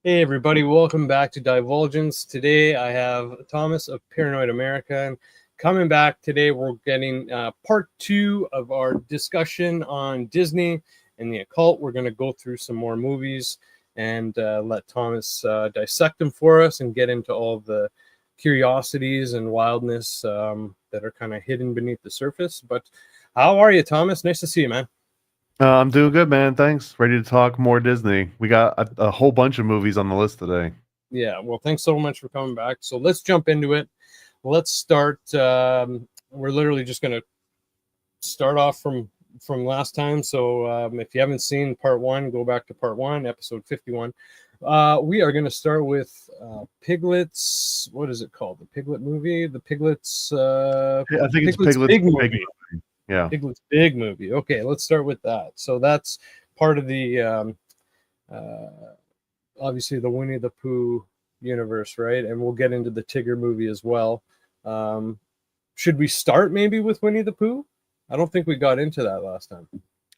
Hey everybody, welcome back to Divulgence. Today I have Thomas of Paranoid America. And coming back today, we're getting part two of our discussion on Disney and the occult. We're going to go through some more movies and let Thomas dissect them for us and get into all the curiosities and wildness that are kind of hidden beneath the surface. But how are you, Thomas? Nice to see you, man. I'm doing good, man. Thanks. Ready to talk more Disney. We got a whole bunch of movies on the list today. Yeah, well, thanks so much for coming back. So let's jump into it. Let's start. We're literally just going to start off from last time. So if you haven't seen part one, go back to part one, episode 51. We are going to start with Piglets. What is it called? The Piglet movie? The Piglets. I think it's Piglets Piglet's Big Big Movie. Movie. Yeah. Piglet's Big Movie. Okay, let's start with that. So that's part of the obviously the Winnie the Pooh universe, right? And we'll get into the Tigger movie as well. Should we start maybe with Winnie the Pooh? I don't think we got into that last time.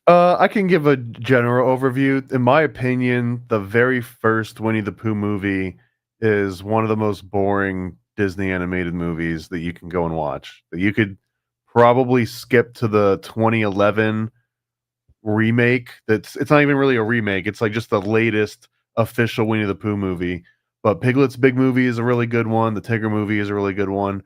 I can give a general overview. In my opinion, the very first Winnie the Pooh movie is one of the most boring Disney animated movies that you can go and watch. That you could probably skip to the 2011 remake. It's not even really a remake. It's like just the latest official Winnie the Pooh movie. But Piglet's Big Movie is a really good one. The Tigger movie is a really good one.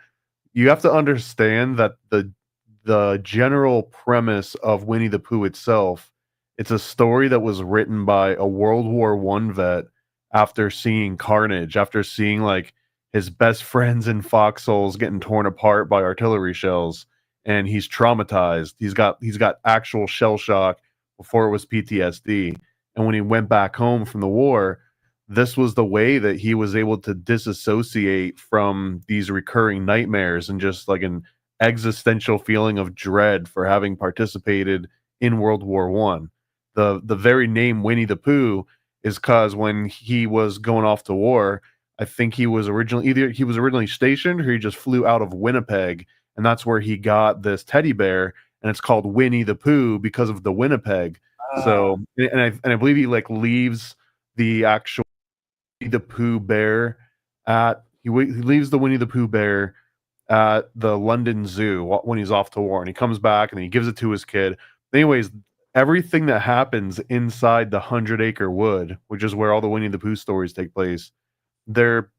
You have to understand that the general premise of Winnie the Pooh itself, it's a story that was written by a World War One vet after seeing carnage, after seeing like his best friends in foxholes getting torn apart by artillery shells, and he's traumatized. He's got actual shell shock before it was PTSD. And when he went back home from the war, this was the way that he was able to disassociate from these recurring nightmares and just like an existential feeling of dread for having participated in World War One. The very name Winnie the Pooh is because when he was going off to war, I think he was originally stationed or he just flew out of Winnipeg, and that's where he got this teddy bear, and it's called Winnie the Pooh because of the Winnipeg. So, and I believe he like leaves the actual Winnie the Pooh bear he leaves the Winnie the Pooh bear at the London Zoo when he's off to war, and he comes back and then he gives it to his kid. Anyways, everything that happens inside the 100 Acre Wood, which is where all the Winnie the Pooh stories take place, they're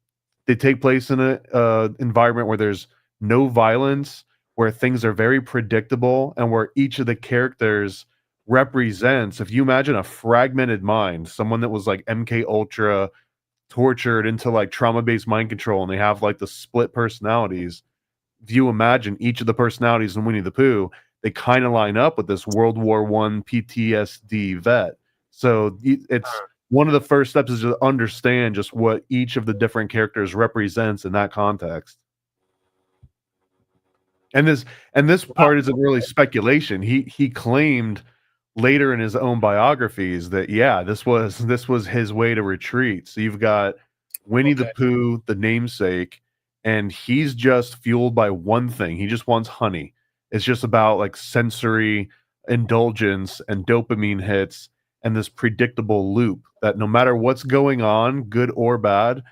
they take place in a environment where there's no violence, where things are very predictable, and where each of the characters represents. If you imagine a fragmented mind, someone that was like MK Ultra tortured into like trauma-based mind control, and they have like the split personalities. If you imagine each of the personalities in Winnie the Pooh, they kind of line up with this World War One PTSD vet. So it's one of the first steps is to understand just what each of the different characters represents in that context. And this part isn't really speculation. He claimed later in his own biographies that yeah, this was his way to retreat. So you've got Winnie the Okay. Pooh, the namesake, and he's just fueled by one thing. He just wants honey. It's just about like sensory indulgence and dopamine hits and this predictable loop that no matter what's going on, good or bad,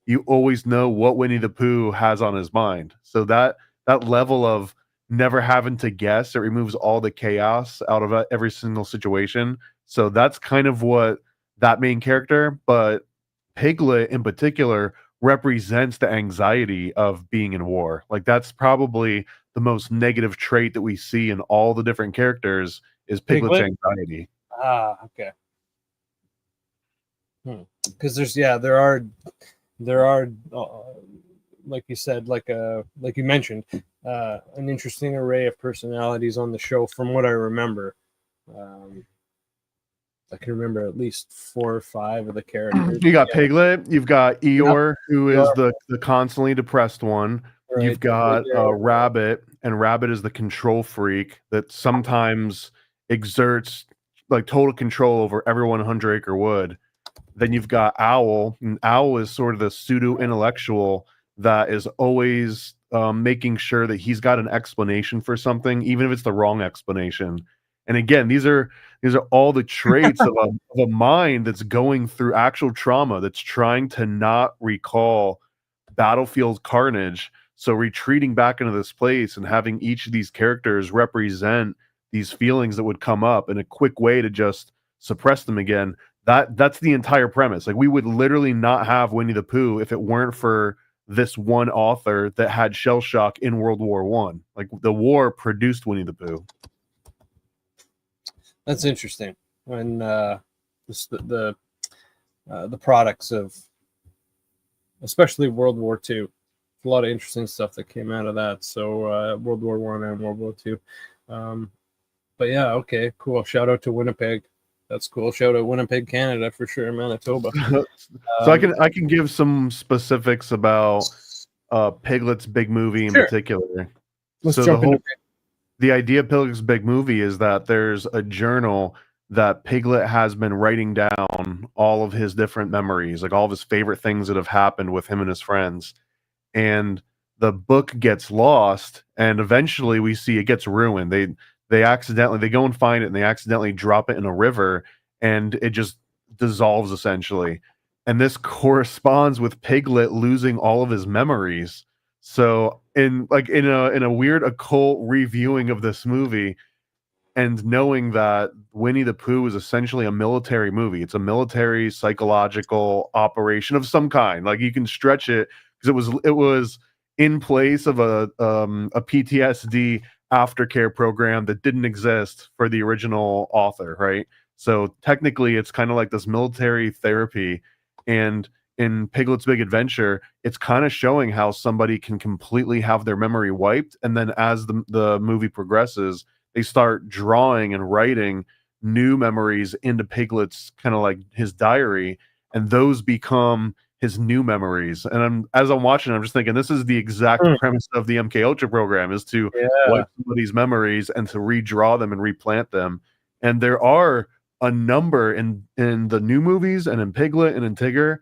you always know what Winnie the Pooh has on his mind. So that level of never having to guess, it removes all the chaos out of every single situation. So that's kind of what that main character, but Piglet in particular represents the anxiety of being in war. Like that's probably the most negative trait that we see in all the different characters is Piglet's Piglet. anxiety. Okay. Because there are like you said, like you mentioned, an interesting array of personalities on the show. From what I remember, um, I can remember at least 4 or 5 of the characters. You got Yeah. Piglet, you've got Yep. Eeyore, who You is are the constantly depressed one. right. You've got Yeah. Rabbit, and Rabbit is the control freak that sometimes exerts like total control over everyone in 100 Acre Wood. Then you've got Owl, and Owl is sort of the pseudo intellectual that is always making sure that he's got an explanation for something, even if it's the wrong explanation. And again, these are all the traits of a mind that's going through actual trauma, that's trying to not recall battlefield carnage. So retreating back into this place and having each of these characters represent these feelings that would come up in a quick way to just suppress them again. That's the entire premise. Like, we would literally not have Winnie the Pooh if it weren't for this one author that had shell shock in World War One. Like, the war produced Winnie the Pooh. That's interesting. When the products of especially World War II, a lot of interesting stuff that came out of that. So World War One and World War II. But yeah, okay, cool. Shout out to Winnipeg. That's cool. Shout out Winnipeg, Canada, for sure. Manitoba. So I can give some specifics about Piglet's Big Movie in particular. Let's jump into it. The idea of Piglet's Big Movie is that there's a journal that Piglet has been writing down all of his different memories, like all of his favorite things that have happened with him and his friends. And the book gets lost, and eventually we see it gets ruined. They go and find it, and they accidentally drop it in a river, and it just dissolves essentially. And this corresponds with Piglet losing all of his memories. So in a weird occult reviewing of this movie, and knowing that Winnie the Pooh is essentially a military movie, it's a military psychological operation of some kind. Like, you can stretch it because it was in place of a PTSD aftercare program that didn't exist for the original author, right? So technically, it's kind of like this military therapy. And in Piglet's Big Adventure, it's kind of showing how somebody can completely have their memory wiped, and then as the movie progresses, they start drawing and writing new memories into Piglet's kind of like his diary, and those become his new memories. And as I'm watching, I'm just thinking, this is the exact premise of the MK Ultra program, is to wipe somebody's memories and to redraw them and replant them. And there are a number in the new movies and in Piglet and in Tigger.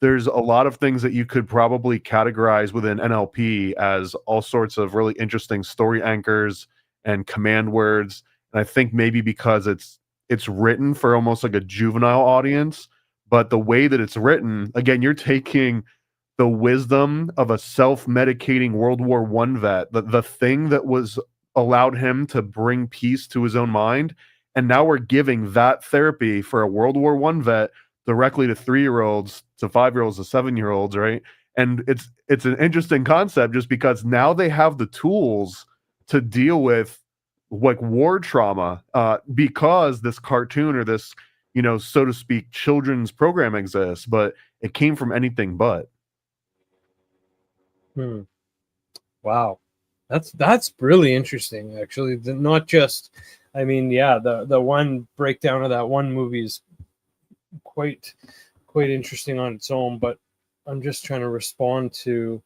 There's a lot of things that you could probably categorize within NLP as all sorts of really interesting story anchors and command words. And I think maybe because it's written for almost like a juvenile audience, but the way that it's written, again, you're taking the wisdom of a self-medicating World War One vet, the thing that was allowed him to bring peace to his own mind, and now we're giving that therapy for a World War One vet directly to 3-year-olds, to 5-year-olds, to 7-year-olds, right? And it's an interesting concept just because now they have the tools to deal with like war trauma, because this cartoon or this, so to speak, children's program exists, but it came from anything but. Wow, that's really interesting, actually. Not just, I mean, yeah, the one breakdown of that one movie is quite interesting on its own, but I'm just trying to respond to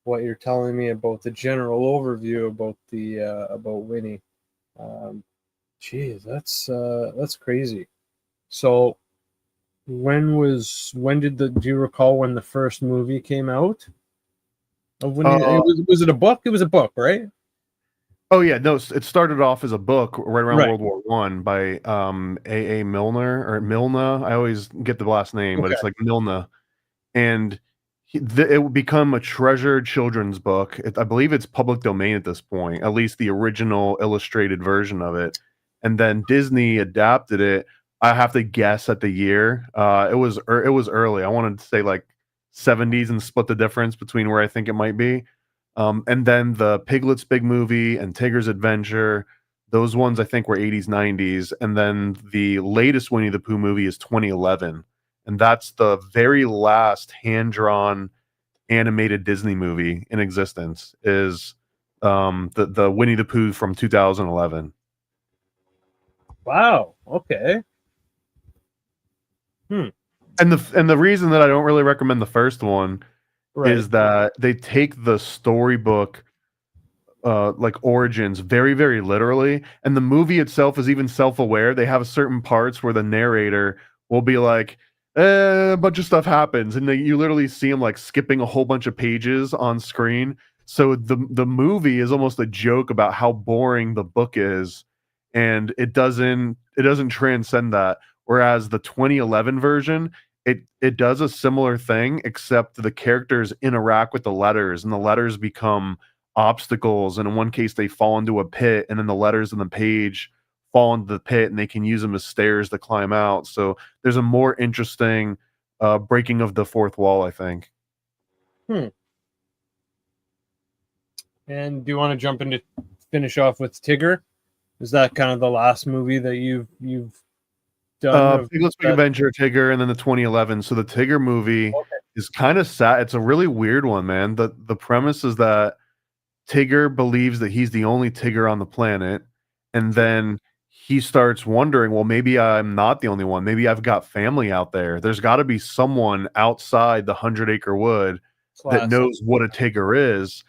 what you're telling me about the general overview about the about Winnie. Geez, that's crazy. So do you recall when the first movie came out of Winnie? Was it a book? It was a book, right? Oh yeah, no, it started off as a book right around World War One by A. Milner or Milna. I always get the last name, but it's like Milna. And it would become a treasured children's book. I believe it's public domain at this point, at least the original illustrated version of it. And then Disney adapted it. I have to guess at the year. It was early. I wanted to say like 70s and split the difference between where I think it might be. And then the Piglet's Big Movie and Tigger's Adventure, those ones I think were 80s, 90s. And then the latest Winnie the Pooh movie is 2011. And that's the very last hand-drawn animated Disney movie in existence, is the Winnie the Pooh from 2011. Wow. Okay. And the reason that I don't really recommend the first one is that they take the storybook like origins very, very literally, and the movie itself is even self-aware. They have certain parts where the narrator will be like, a bunch of stuff happens, and you literally see him like skipping a whole bunch of pages on screen. So the movie is almost a joke about how boring the book is, and it doesn't transcend that. Whereas the 2011 version, it does a similar thing, except the characters interact with the letters, and the letters become obstacles. And in one case, they fall into a pit, and then the letters in the page fall into the pit, and they can use them as stairs to climb out. So there's a more interesting breaking of the fourth wall, I think. And do you want to jump into finish off with Tigger? Is that kind of the last movie that you've done? Piglet's Big Adventure, Tigger, and then the 2011. So the Tigger movie is kind of sad. It's a really weird one, man. The premise is that Tigger believes that he's the only Tigger on the planet, and then he starts wondering, well, maybe I'm not the only one. Maybe I've got family out there. There's got to be someone outside the 100-acre wood that knows what a Tigger is.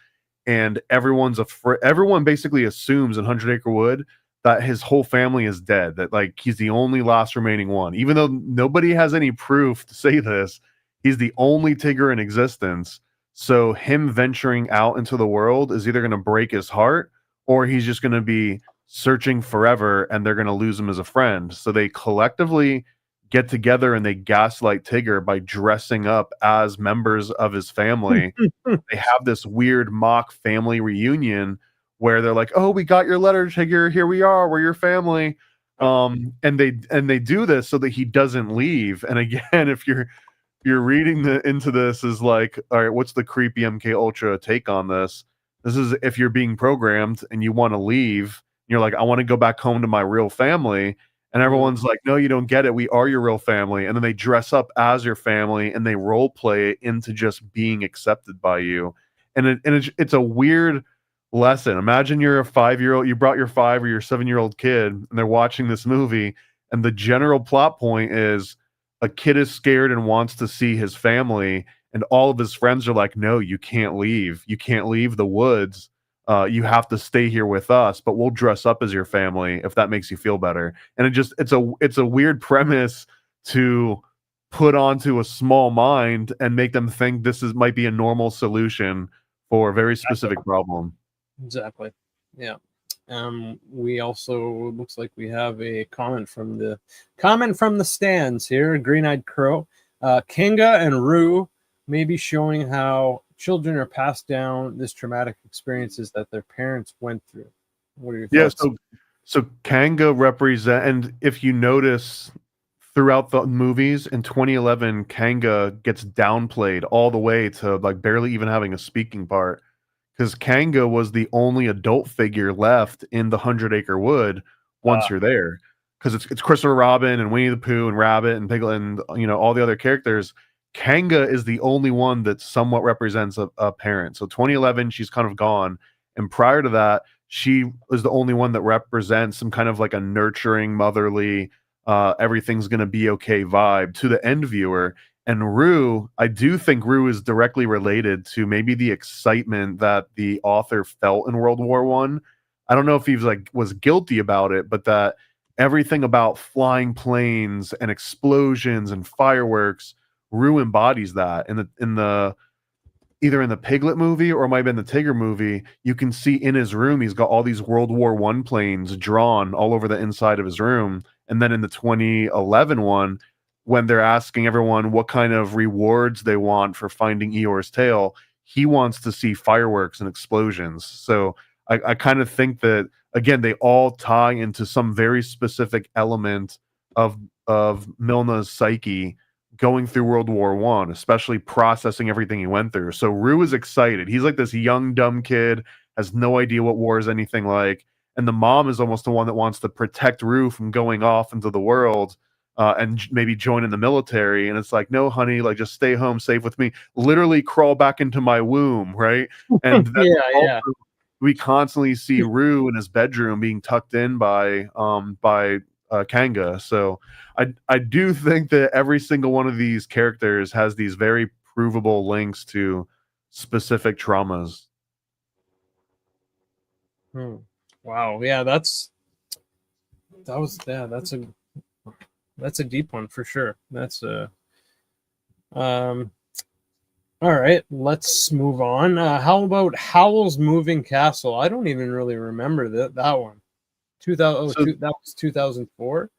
And everyone's afraid. Everyone basically assumes in 100-acre wood that his whole family is dead, that like he's the only last remaining one. Even though nobody has any proof to say this, he's the only Tigger in existence. So him venturing out into the world is either going to break his heart, or he's just going to be searching forever and they're going to lose him as a friend. So they collectively get together and they gaslight Tigger by dressing up as members of his family. They have this weird mock family reunion where they're like, "Oh, we got your letter, Tigger. Here we are. We're your family." And they do this so that he doesn't leave. And again, if you're reading into this is like, all right, what's the creepy MK Ultra take on this? This is if you're being programmed and you want to leave, you're like, I want to go back home to my real family. And everyone's like, no, you don't get it. We are your real family. And then they dress up as your family and they role play it into just being accepted by you. And it's a weird lesson. Imagine you're a 5-year-old, you brought your 5 or your 7-year-old kid, and they're watching this movie, and the general plot point is a kid is scared and wants to see his family, and all of his friends are like, no, you can't leave. You can't leave the woods. You have to stay here with us, but we'll dress up as your family if that makes you feel better. And it's a weird premise to put onto a small mind and make them think this might be a normal solution for a very specific problem. Exactly. Yeah. We also looks like we have a comment from the stands here. Green-eyed Crow, Kinga and Rue may be showing how children are passed down this traumatic experiences that their parents went through. What are your thoughts? Yeah, so Kanga represent, and if you notice throughout the movies in 2011, Kanga gets downplayed all the way to like barely even having a speaking part, because Kanga was the only adult figure left in the 100-acre wood once you're there, because it's Christopher Robin and Winnie the Pooh and Rabbit and Piglet and all the other characters. Kanga is the only one that somewhat represents a parent. So 2011, she's kind of gone. And prior to that, she was the only one that represents some kind of like a nurturing, motherly, everything's going to be okay vibe to the end viewer. And Rue, I do think Rue is directly related to maybe the excitement that the author felt in World War I. I don't know if he was guilty about it, but that everything about flying planes and explosions and fireworks, Rue embodies that. Either in the Piglet movie or it might have been the Tigger movie, you can see in his room he's got all these World War I planes drawn all over the inside of his room. And then in the 2011 one, when they're asking everyone what kind of rewards they want for finding Eeyore's tail, he wants to see fireworks and explosions. So I kind of think that, again, they all tie into some very specific element of Milna's psyche going through World War I, especially processing everything he went through. So Rue is excited. He's like this young, dumb kid, has no idea what war is anything like. And the mom is almost the one that wants to protect Rue from going off into the world and maybe join in the military. And it's like, no, honey, like just stay home safe with me. Literally crawl back into my womb, right? And we constantly see Rue in his bedroom being tucked in by Kanga. So I do think that every single one of these characters has these very provable links to specific traumas. Wow. Yeah, that's a deep one for sure. That's all right, let's move on. How about Howl's Moving Castle? I don't even really remember that one So that was 2004.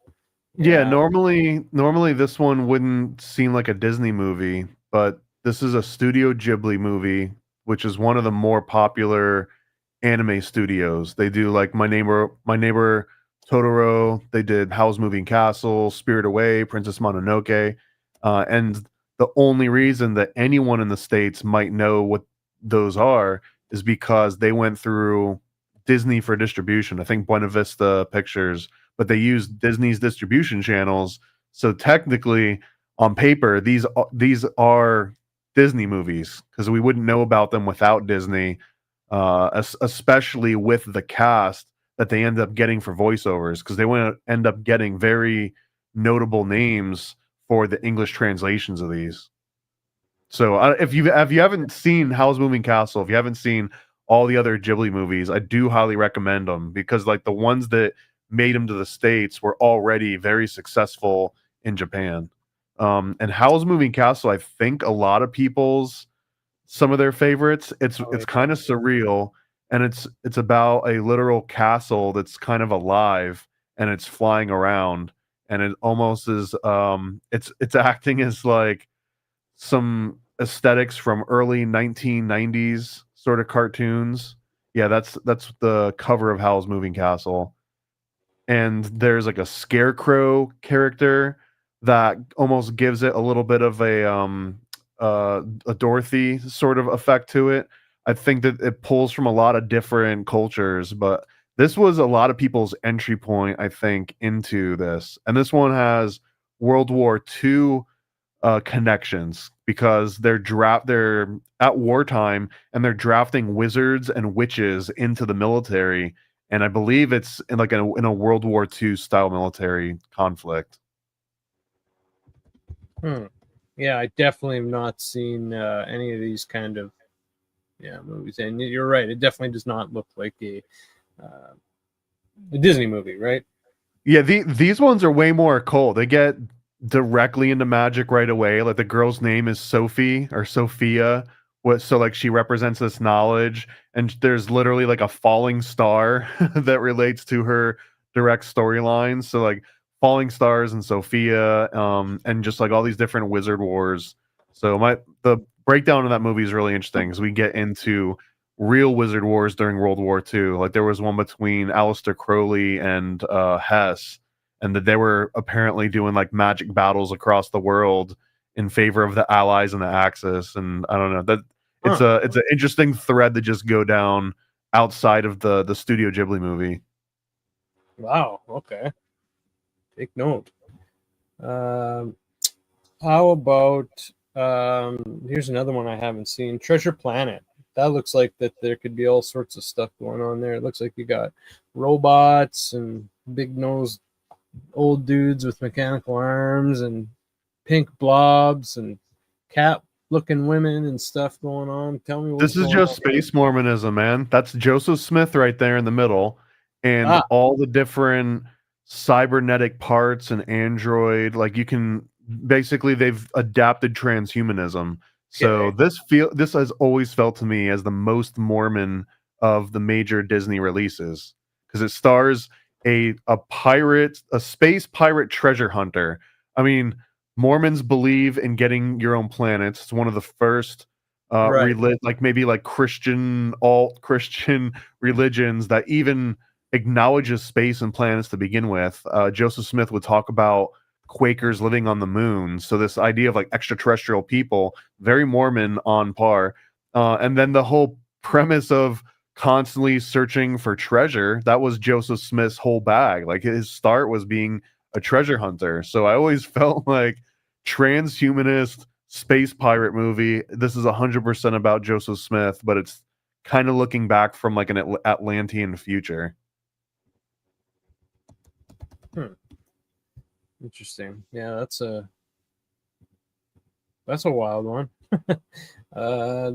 yeah, Yeah. normally this one wouldn't seem like a Disney movie, but this is a Studio Ghibli movie, which is one of the more popular anime studios. They do like My Neighbor Totoro. They did Howl's Moving Castle, Spirit Away, Princess Mononoke, and the only reason that anyone in the States might know what those are is because they went through Disney for distribution. I think Buena Vista Pictures, but they used Disney's distribution channels. So technically, on paper, these are Disney movies because we wouldn't know about them without Disney, especially with the cast that they end up getting for voiceovers, because they want to end up getting very notable names for the English translations of these. So if you haven't seen Howl's Moving Castle, if you haven't seen all the other Ghibli movies, I do highly recommend them because like the ones that made them to the States were already very successful in Japan. And Howl's Moving Castle, I think a lot of people's some of their favorites. It's Oh, it's kind of surreal, and it's about a literal castle that's kind of alive and it's flying around, and it almost is it's acting as like some aesthetics from early 1990s sort of cartoons. Yeah, that's the cover of Howl's Moving Castle. And there's like a scarecrow character that almost gives it a little bit of a Dorothy sort of effect to it. I think that it pulls from a lot of different cultures, but this was a lot of people's entry point, I think, into this. And this one has World War II connections because they're at wartime and they're drafting wizards and witches into the military, and I believe it's in like in a World War II style military conflict. hmm. Yeah, I definitely have not seen any of these kind of movies, and you're right. It definitely does not look like uh, a Disney movie, right? Yeah, these ones are way more occult. They get directly into magic right away. Like the girl's name is Sophie or Sophia. What so like she represents this knowledge, and there's literally like a falling star that relates to her direct storyline. So like falling stars and Sophia, and just like all these different wizard wars. So the breakdown of that movie is really interesting because we get into real wizard wars during World War II. Like there was one between Aleister Crowley and Hess, and that they were apparently doing like magic battles across the world in favor of the Allies and the Axis. And I don't know that Huh. it's an interesting thread to just go down outside of the Studio Ghibli movie. Wow. Okay. Take note. Um, how about here's another one I haven't seen. Treasure Planet. That looks like that there could be all sorts of stuff going on there. It looks like you got robots and big nosed old dudes with mechanical arms and pink blobs and cat looking women and stuff going on. Tell me what's This is going just on here. space Mormonism, man. That's Joseph Smith right there in the middle, and Ah, all the different cybernetic parts and android. Like you can basically they've adapted transhumanism. So okay. this has always felt to me as the most Mormon of the major Disney releases because it stars a space pirate treasure hunter. I mean, Mormons believe in getting your own planets. It's one of the first Right. like maybe like alt Christian religions that even acknowledges space and planets to begin with. Joseph Smith would talk about Quakers living on the moon. So this idea of like extraterrestrial people, very Mormon on par. And then the whole premise of constantly searching for treasure, that was Joseph Smith's whole bag. Like his start was being a treasure hunter. So I always felt like transhumanist space pirate movie. This is 100% about Joseph Smith, but it's kind of looking back from like an Atlantean future. Hmm. Interesting. Yeah, that's a wild one. uh,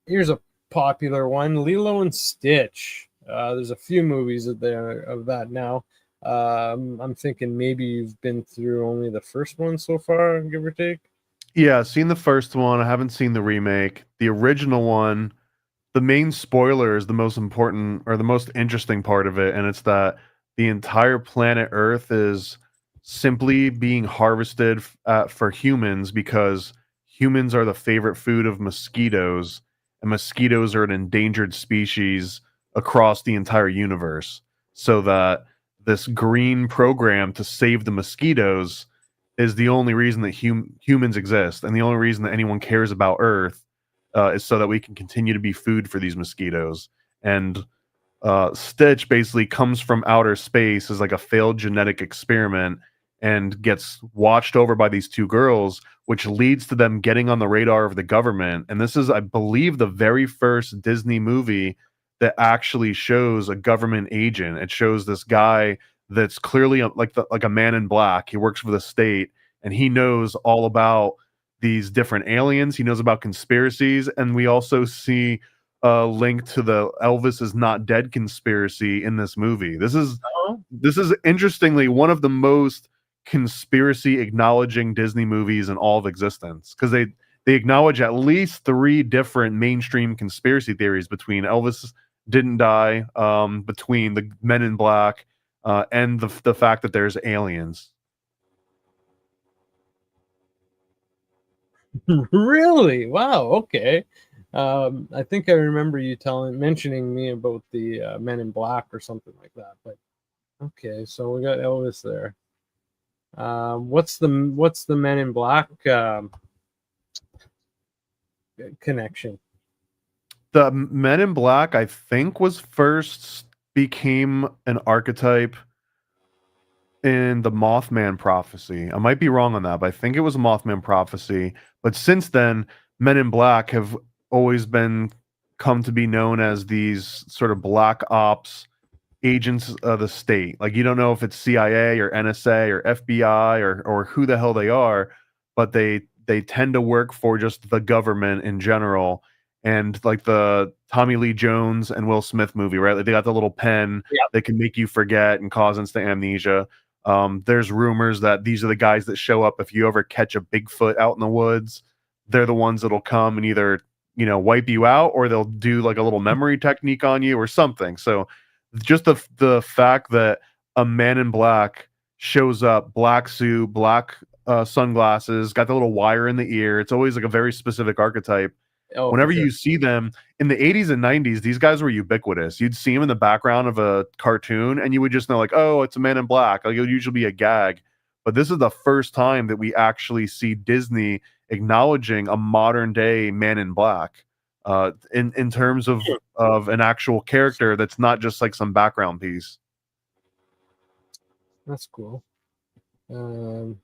here's a popular one: Lilo and Stitch. There's a few movies of that now. I'm thinking maybe you've been through only the first one so far, give or take. Yeah, I've seen the first one. I haven't seen the remake. The original one, the main spoiler is the most important or the most interesting part of it, and it's that the entire planet Earth is simply being harvested for humans because humans are the favorite food of mosquitoes, and mosquitoes are an endangered species across the entire universe. So that this green program to save the mosquitoes is the only reason that humans exist, and the only reason that anyone cares about Earth is so that we can continue to be food for these mosquitoes. And Stitch basically comes from outer space as like a failed genetic experiment and gets watched over by these two girls, which leads to them getting on the radar of the government. And this is, I believe, the very first Disney movie that actually shows a government agent. It shows this guy that's clearly like a man in black. He works for the state, and he knows all about these different aliens. He knows about conspiracies, and we also see link to the Elvis is not dead conspiracy in this movie. This is interestingly one of the most conspiracy acknowledging Disney movies in all of existence, because they acknowledge at least 3 different mainstream conspiracy theories between Elvis didn't die, between the Men in Black, and the fact that there's aliens. Really? Wow. Okay. I think I remember you mentioning me about the Men in Black or something like that. But okay, so we got Elvis there. What's the Men in Black connection? The Men in Black, I think, was first became an archetype in the Mothman prophecy. I might be wrong on that, but I think it was a Mothman prophecy. But since then, Men in Black have always come to be known as these sort of black ops agents of the state. Like, you don't know if it's CIA or NSA or FBI or who the hell they are, but they tend to work for just the government in general. And like the Tommy Lee Jones and Will Smith movie, right? Like, they got the little pen that can make you forget and cause instant amnesia. There's rumors that these are the guys that show up if you ever catch a Bigfoot out in the woods. They're the ones that'll come and either, wipe you out, or they'll do like a little memory technique on you or something. So just the fact that a Man in Black shows up, black suit, black sunglasses, got the little wire in the ear. It's always like a very specific archetype. Oh, Whenever for sure. you see them in the 80s and 90s, these guys were ubiquitous. You'd see them in the background of a cartoon and you would just know, like, oh, it's a Man in Black. Like, it would usually be a gag. But this is the first time that we actually see Disney acknowledging a modern day Man in Black, in terms of an actual character that's not just like some background piece. That's cool. And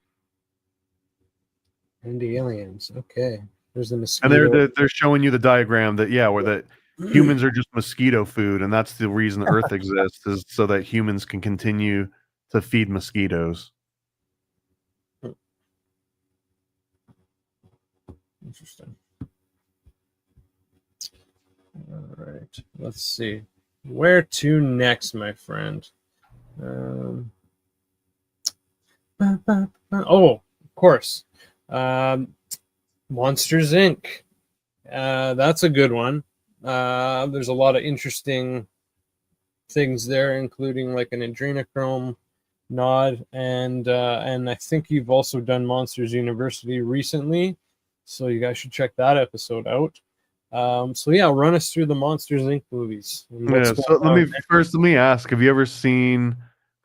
the aliens. Okay. There's the mosquito. And they're showing you the diagram that, where the humans are just mosquito food, and that's the reason Earth exists, is so that humans can continue to feed mosquitoes. Interesting. All right. Let's see. Where to next, my friend? Of course. Monsters Inc. That's a good one. There's a lot of interesting things there, including like an adrenochrome nod, and I think you've also done Monsters University recently, so you guys should check that episode out. So yeah, run us through the Monsters Inc. movies. Yeah, so let me ask, have you ever seen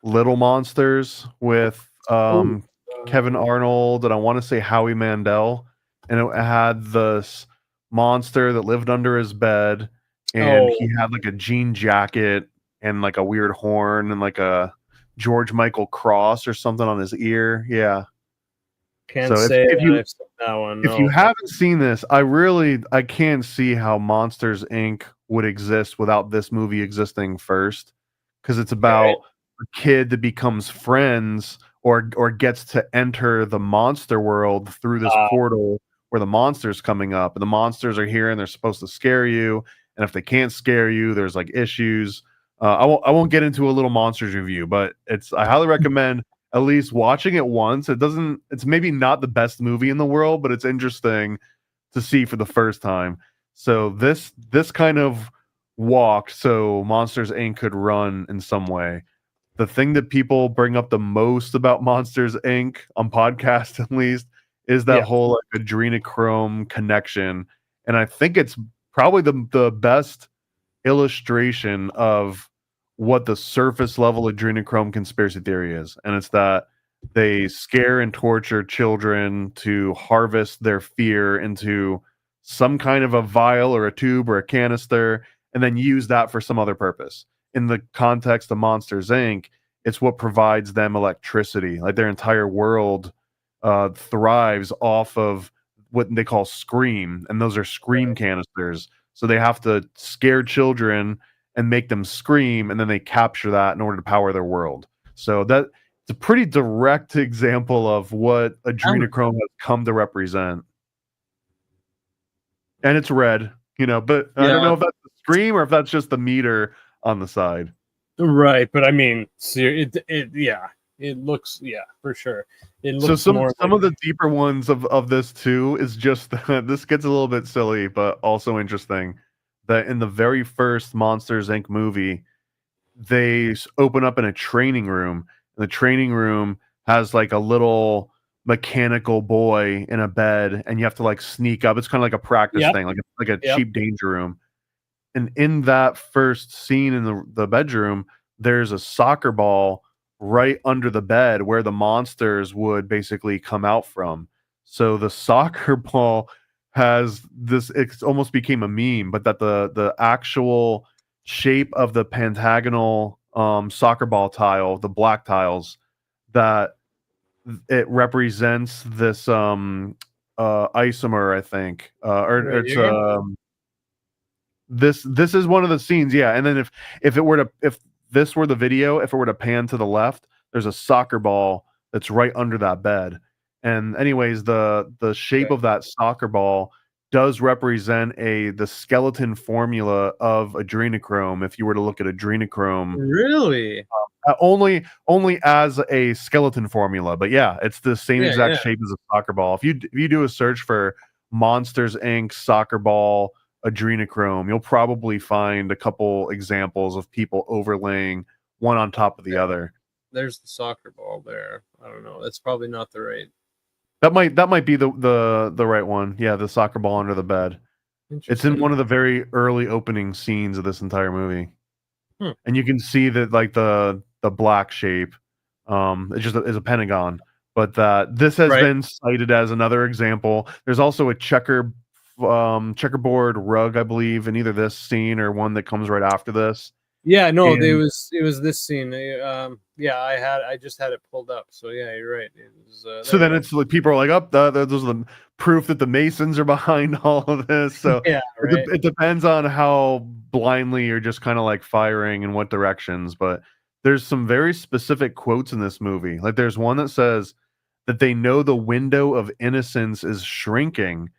Little Monsters with Kevin Arnold and I want to say Howie Mandel? And it had this monster that lived under his bed, and he had like a jean jacket and like a weird horn and like a George Michael cross or something on his ear. Yeah. Can't say if you, I've seen that one. If you haven't seen this, I can't see how Monsters Inc. would exist without this movie existing first, because it's about a kid that becomes friends or gets to enter the monster world through this portal where the monster's coming up, and the monsters are here and they're supposed to scare you. And if they can't scare you, there's like issues. I won't get into a Little Monsters review, but I highly recommend at least watching it once. It's maybe not the best movie in the world, but it's interesting to see for the first time. So this kind of walked so Monsters Inc. could run in some way. the thing that people bring up the most about Monsters Inc. on podcasts at least is that Yeah. whole like adrenochrome connection. And I think it's probably the best illustration of what the surface level adrenochrome conspiracy theory is. And it's that they scare and torture children to harvest their fear into some kind of a vial or a tube or a canister, and then use that for some other purpose. In the context of Monsters Inc., it's what provides them electricity. Like their entire world thrives off of what they call scream, and those are scream canisters. So they have to scare children and make them scream, and then they capture that in order to power their world. So that it's a pretty direct example of what adrenochrome has come to represent. And it's red, but I don't Yeah. know if that's the scream or if that's just the meter on the side. Right, but I mean, it looks, for sure. It looks So more some like, of the deeper ones of this too is just this gets a little bit silly, but also interesting. That in the very first Monsters Inc. movie, they open up in a training room. And the training room has like a little mechanical boy in a bed, and you have to like sneak up. It's kind of like a practice yep, thing, like a yep. cheap danger room. And in that first scene in the bedroom, there's a soccer ball right under the bed where the monsters would basically come out from. So the soccer ball has this, it almost became a meme, but that the actual shape of the pentagonal soccer ball tile, the black tiles, that it represents this isomer, I think, or Right it's here. this is one of the scenes, yeah. And then if this were the video, if it were to pan to the left, there's a soccer ball that's right under that bed. And anyways, the shape Okay. of that soccer ball does represent the skeleton formula of adrenochrome. If you were to look at adrenochrome, Really? only as a skeleton formula, but yeah, it's the same Yeah, exact yeah. shape as a soccer ball. If you do a search for Monsters Inc. soccer ball adrenochrome, you'll probably find a couple examples of people overlaying one on top of the Yeah. other. There's the soccer ball there. I don't know. That's probably not the right. That might be the right one. Yeah, the soccer ball under the bed. It's in Interesting. one of the very early opening scenes of this entire movie. Hmm. And you can see that like the black shape it just is a pentagon, but this has Right. been cited as another example. There's also a checkerboard rug, I believe, in either this scene or one that comes right after this. Yeah, no, And it was this scene. Yeah, I just had it pulled up. So yeah, you're right. It was so there you then go. it's like people are like, "Up, those are the proof that the Masons are behind all of this." So Yeah, right. it depends on how blindly you're just kind of like firing in what directions. But there's some very specific quotes in this movie. Like there's one that says that they know the window of innocence is shrinking,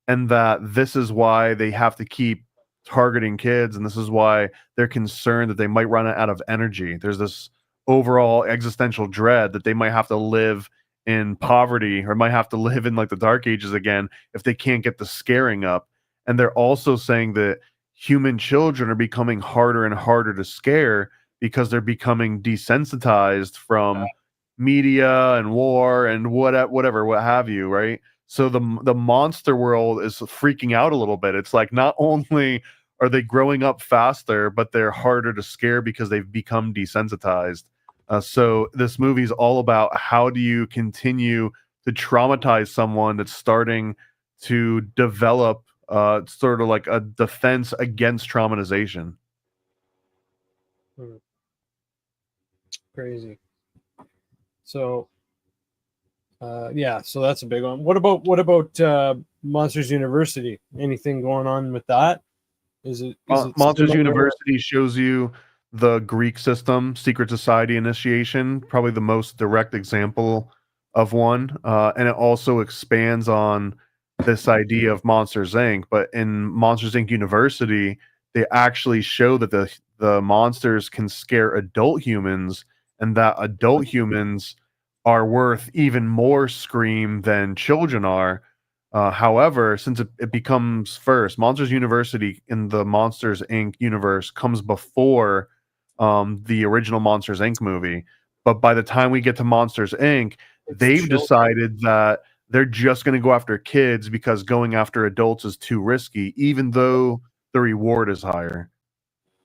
and that this is why they have to keep targeting kids, and this is why they're concerned that they might run out of energy. There's this overall existential dread that they might have to live in poverty or might have to live in like the dark ages again if they can't get the scaring up. And they're also saying that human children are becoming harder and harder to scare because they're becoming desensitized from media and war and whatever what have you, right? So the monster world is freaking out a little bit. It's like not only are they growing up faster, but they're harder to scare because they've become desensitized. So this movie is all about how do you continue to traumatize someone that's starting to develop sort of like a defense against traumatization. Hmm. Crazy. So yeah, so that's a big one. What about Monsters University? Anything going on with that? Is it Monsters similar? University shows you the Greek system, secret society initiation, probably the most direct example of one. And it also expands on this idea of Monsters Inc. But in Monsters Inc. University, they actually show that the monsters can scare adult humans, and that adult humans are worth even more scream than children are. However, since it becomes first, Monsters University in the Monsters Inc. universe comes before the original Monsters Inc. movie. But by the time we get to Monsters Inc., It's they've children. decided that they're just going to go after kids because going after adults is too risky, even though the reward is higher.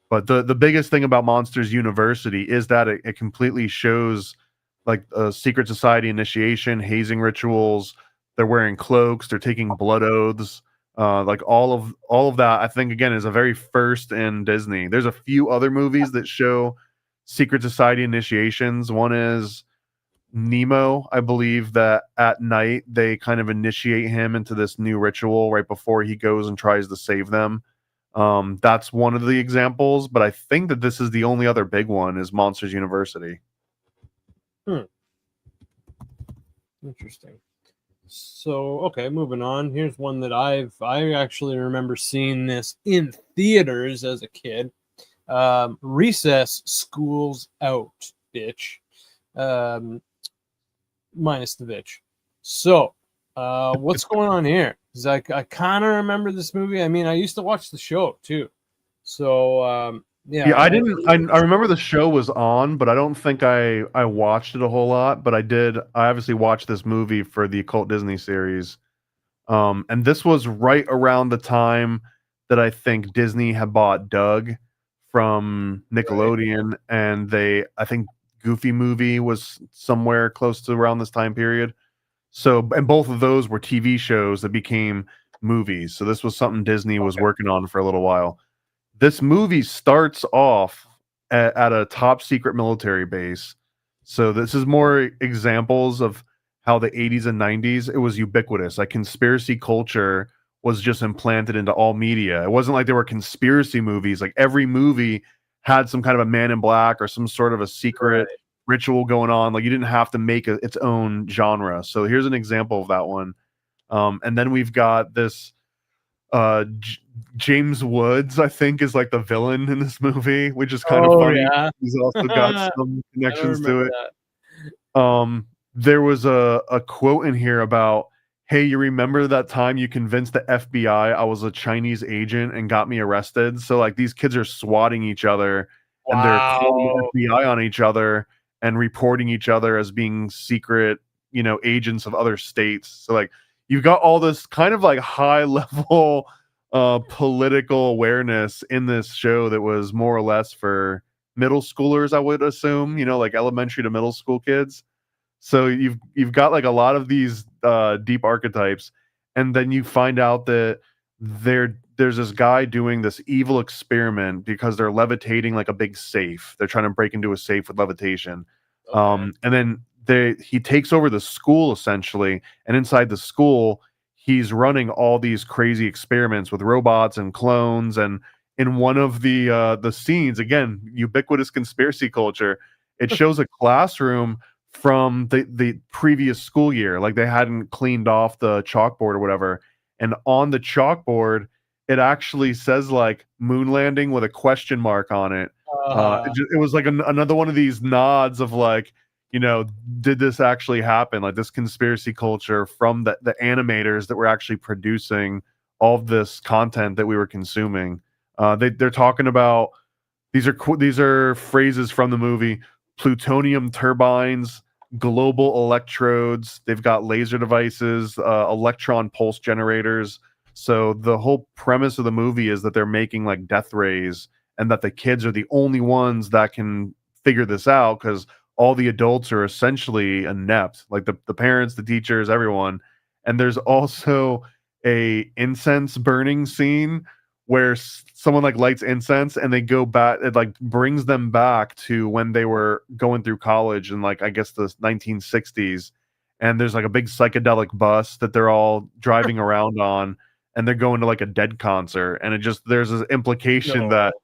But the biggest thing about Monsters University is that it completely shows like a secret society initiation, hazing rituals. They're wearing cloaks. They're taking blood oaths. Like all of that, I think again is a very first in Disney. There's a few other movies that show secret society initiations. One is Nemo, I believe that at night they kind of initiate him into this new ritual right before he goes and tries to save them. That's one of the examples, but I think that this is the only other big one is Monsters University. Interesting. So, okay, moving on. Here's one that I actually remember seeing this in theaters as a kid. Recess, School's Out, bitch. Minus the bitch. So, what's going on here? Because I kind of remember this movie. I mean, I used to watch the show too. So, yeah. Yeah, I didn't. I remember the show was on, but I don't think I watched it a whole lot. But I did. I obviously watched this movie for the Occult Disney series. And this was right around the time that I think Disney had bought Doug from Nickelodeon, and I think Goofy Movie was somewhere close to around this time period. So, and both of those were TV shows that became movies. So this was something Disney was working on for a little while. This movie starts off at a top secret military base. So this is more examples of how the 80s and 90s, it was ubiquitous. Like conspiracy culture was just implanted into all media. It wasn't like there were conspiracy movies. Like every movie had some kind of a man in black or some sort of a secret ritual going on. Like you didn't have to make its own genre. So here's an example of that one. And then we've got this James Woods, I think, is like the villain in this movie, which is kind of funny. Yeah. He's also got some connections to it. That. There was a quote in here about, hey, you remember that time you convinced the FBI I was a Chinese agent and got me arrested? So like these kids are swatting each other and they're calling the FBI on each other and reporting each other as being secret, agents of other states. So like you've got all this kind of like high level political awareness in this show that was more or less for middle schoolers, I would assume, like elementary to middle school kids. So you've got like a lot of these deep archetypes, and then you find out that there's this guy doing this evil experiment because they're levitating like a big safe. They're trying to break into a safe with levitation. And then he takes over the school essentially, and inside the school he's running all these crazy experiments with robots and clones. And in one of the scenes, again, ubiquitous conspiracy culture, it shows a classroom from the previous school year. Like they hadn't cleaned off the chalkboard or whatever, and on the chalkboard it actually says like moon landing with a question mark on it. It was like another one of these nods of like, did this actually happen? Like this conspiracy culture from the animators that were actually producing all of this content that we were consuming. They're talking about, these are phrases from the movie: plutonium turbines, global electrodes. They've got laser devices, electron pulse generators. So the whole premise of the movie is that they're making like death rays, and that the kids are the only ones that can figure this out because all the adults are essentially inept, like the parents, the teachers, everyone. And there's also a incense burning scene where someone like lights incense and they go back, it like brings them back to when they were going through college in like, I guess the 1960s. And there's like a big psychedelic bus that they're all driving around on, and they're going to like a Dead concert. And there's this implication that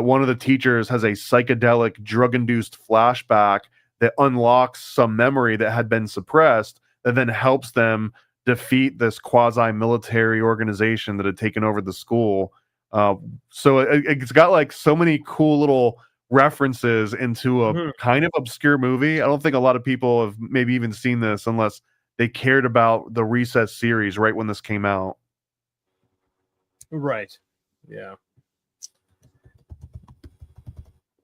one of the teachers has a psychedelic drug-induced flashback that unlocks some memory that had been suppressed, that then helps them defeat this quasi-military organization that had taken over the school. So it's got like so many cool little references into a kind of obscure movie. I don't think a lot of people have maybe even seen this unless they cared about the Recess series right when this came out. Right. Yeah.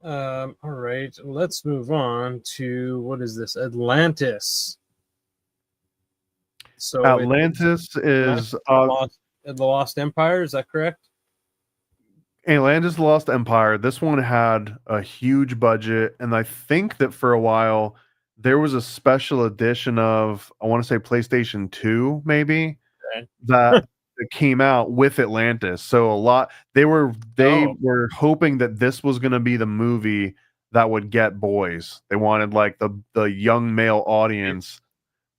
All right, let's move on to what is this? Atlantis. So it's Atlantis is the Lost Empire. Is that correct? Atlantis Lost Empire. This one had a huge budget, and I think that for a while there was a special edition of, I want to say PlayStation 2, maybe, Okay. that came out with Atlantis. So a lot they Oh, were hoping that this was going to be the movie that would get boys. They wanted like the young male audience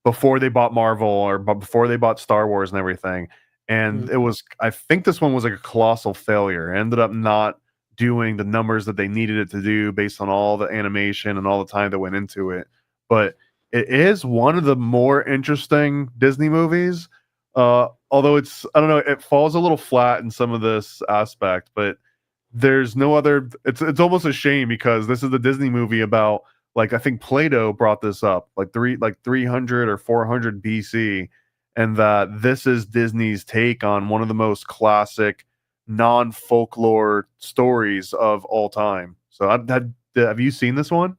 before they bought Marvel or before they bought Star Wars and everything. And it was, I think this one was like a colossal failure. It ended up not doing the numbers that they needed it to do based on all the animation and all the time that went into it. But it is one of the more interesting Disney movies. Although I don't know, it falls a little flat in some of this aspect, but there's no other. It's almost a shame because this is the Disney movie about, like, I think Plato brought this up like 300 or 400 BC, and that this is Disney's take on one of the most classic non-folklore stories of all time. So have you seen this one?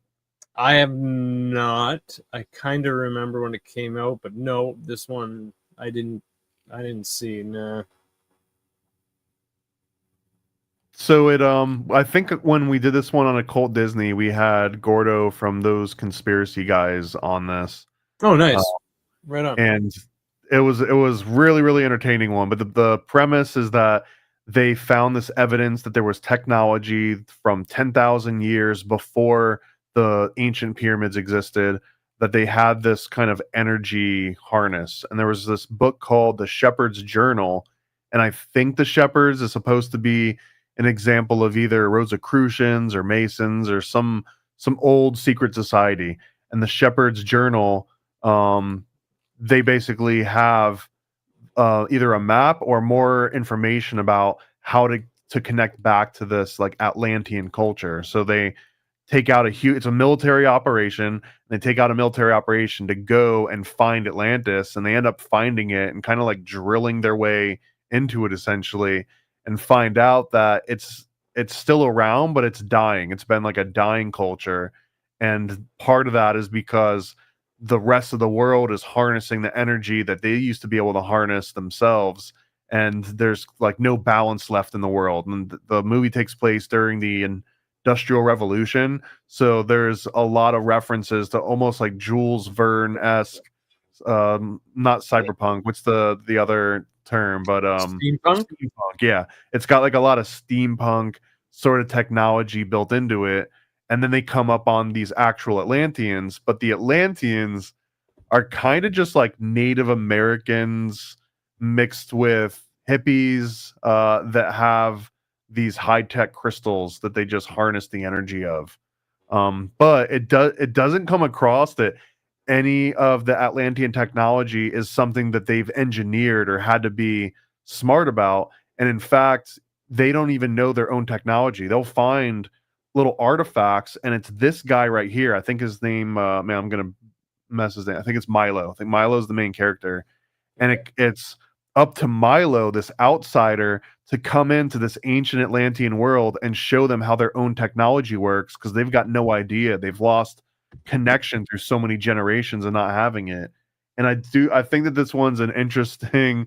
I have not. I kind of remember when it came out, but no, this one I didn't. I didn't see. Nah. So I think when we did this one on Occult Disney, we had Gordo from those conspiracy guys on this. Oh, Uh, nice. Right on. and it was really really entertaining one. But the premise is that they found this evidence that there was technology from 10,000 years before the ancient pyramids existed, that they had this kind of energy harness, and there was this book called the Shepherd's Journal, and I think the Shepherds is supposed to be an example of either Rosicrucians or Masons or some old secret society. And the Shepherd's Journal, um, they basically have either a map or more information about how to connect back to this like Atlantean culture. So they take out a huge, it's a military operation, and they take out a military operation to go and find Atlantis, and they end up finding it and kind of like drilling their way into it essentially, and find out that it's still around, but it's dying. It's been like a dying culture, and part of that is because the rest of the world is harnessing the energy that they used to be able to harness themselves, and there's like no balance left in the world. And the movie takes place during the Industrial Revolution, so there's a lot of references to almost like Jules Verne-esque, not cyberpunk, what's the other term, but Steampunk. steampunk. Yeah, it's got like a lot of steampunk sort of technology built into it. And then they come up on these actual Atlanteans, but the Atlanteans are kind of just like Native Americans mixed with hippies that have these high-tech crystals that they just harness the energy of. But it doesn't come across that any of the Atlantean technology is something that they've engineered or had to be smart about. And in fact, they don't even know their own technology. They'll find little artifacts, and it's this guy right here. I think his name, man, I'm gonna mess his name. I think it's Milo. I think Milo's the main character, and it's up to Milo, this outsider, to come into this ancient Atlantean world and show them how their own technology works, because they've got no idea. They've lost connection through so many generations and not having it. And I think that this one's an interesting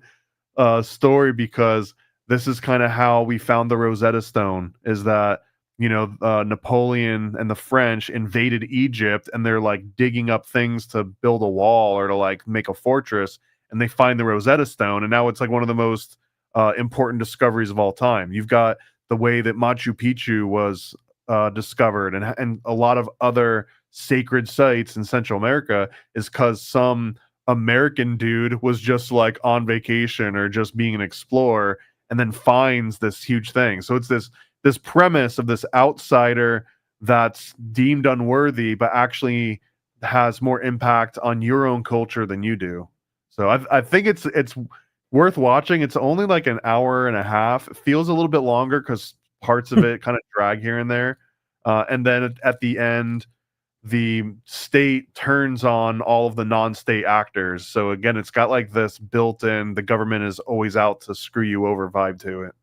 story, because this is kind of how we found the Rosetta Stone. Is that, Napoleon and the French invaded Egypt, and they're like digging up things to build a wall or to like make a fortress, and they find the Rosetta Stone, and now it's like one of the most important discoveries of all time. You've got the way that Machu Picchu was discovered, and a lot of other sacred sites in Central America is because some American dude was just like on vacation or just being an explorer, and then finds this huge thing. So it's this premise of this outsider that's deemed unworthy, but actually has more impact on your own culture than you do. So I think it's worth watching. It's only like an hour and a half. It feels a little bit longer because parts of it kind of drag here and there. And then at the end, the state turns on all of the non-state actors. So again, it's got like this built-in, the government is always out to screw you over vibe to it.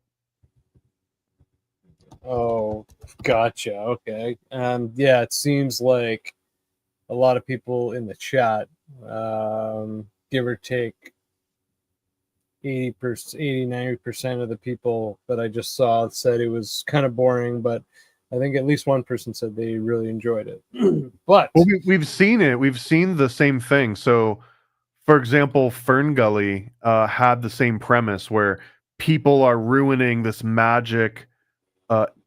Oh, gotcha. Okay. Yeah, it seems like a lot of people in the chat, give or take 80%, 90% of the people that I just saw said it was kind of boring, but I think at least one person said they really enjoyed it. But Well, we've seen it. We've seen the same thing. So, for example, Fern Gully had the same premise where people are ruining this magic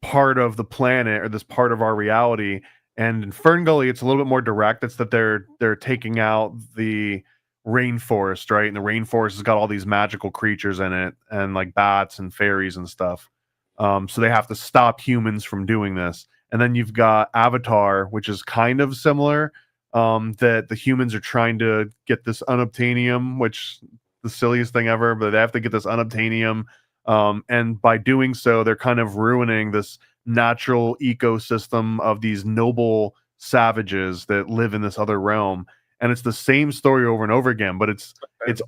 part of the planet or this part of our reality. And in Fern Gully, it's a little bit more direct. It's that they're taking out the rainforest, right? And the rainforest has got all these magical creatures in it, and like bats and fairies and stuff. So they have to stop humans from doing this. And then you've got Avatar, which is kind of similar. That the humans are trying to get this unobtainium, which the silliest thing ever, but they have to get this unobtainium, and by doing so, they're kind of ruining this natural ecosystem of these noble savages that live in this other realm. And it's the same story over and over again, but it's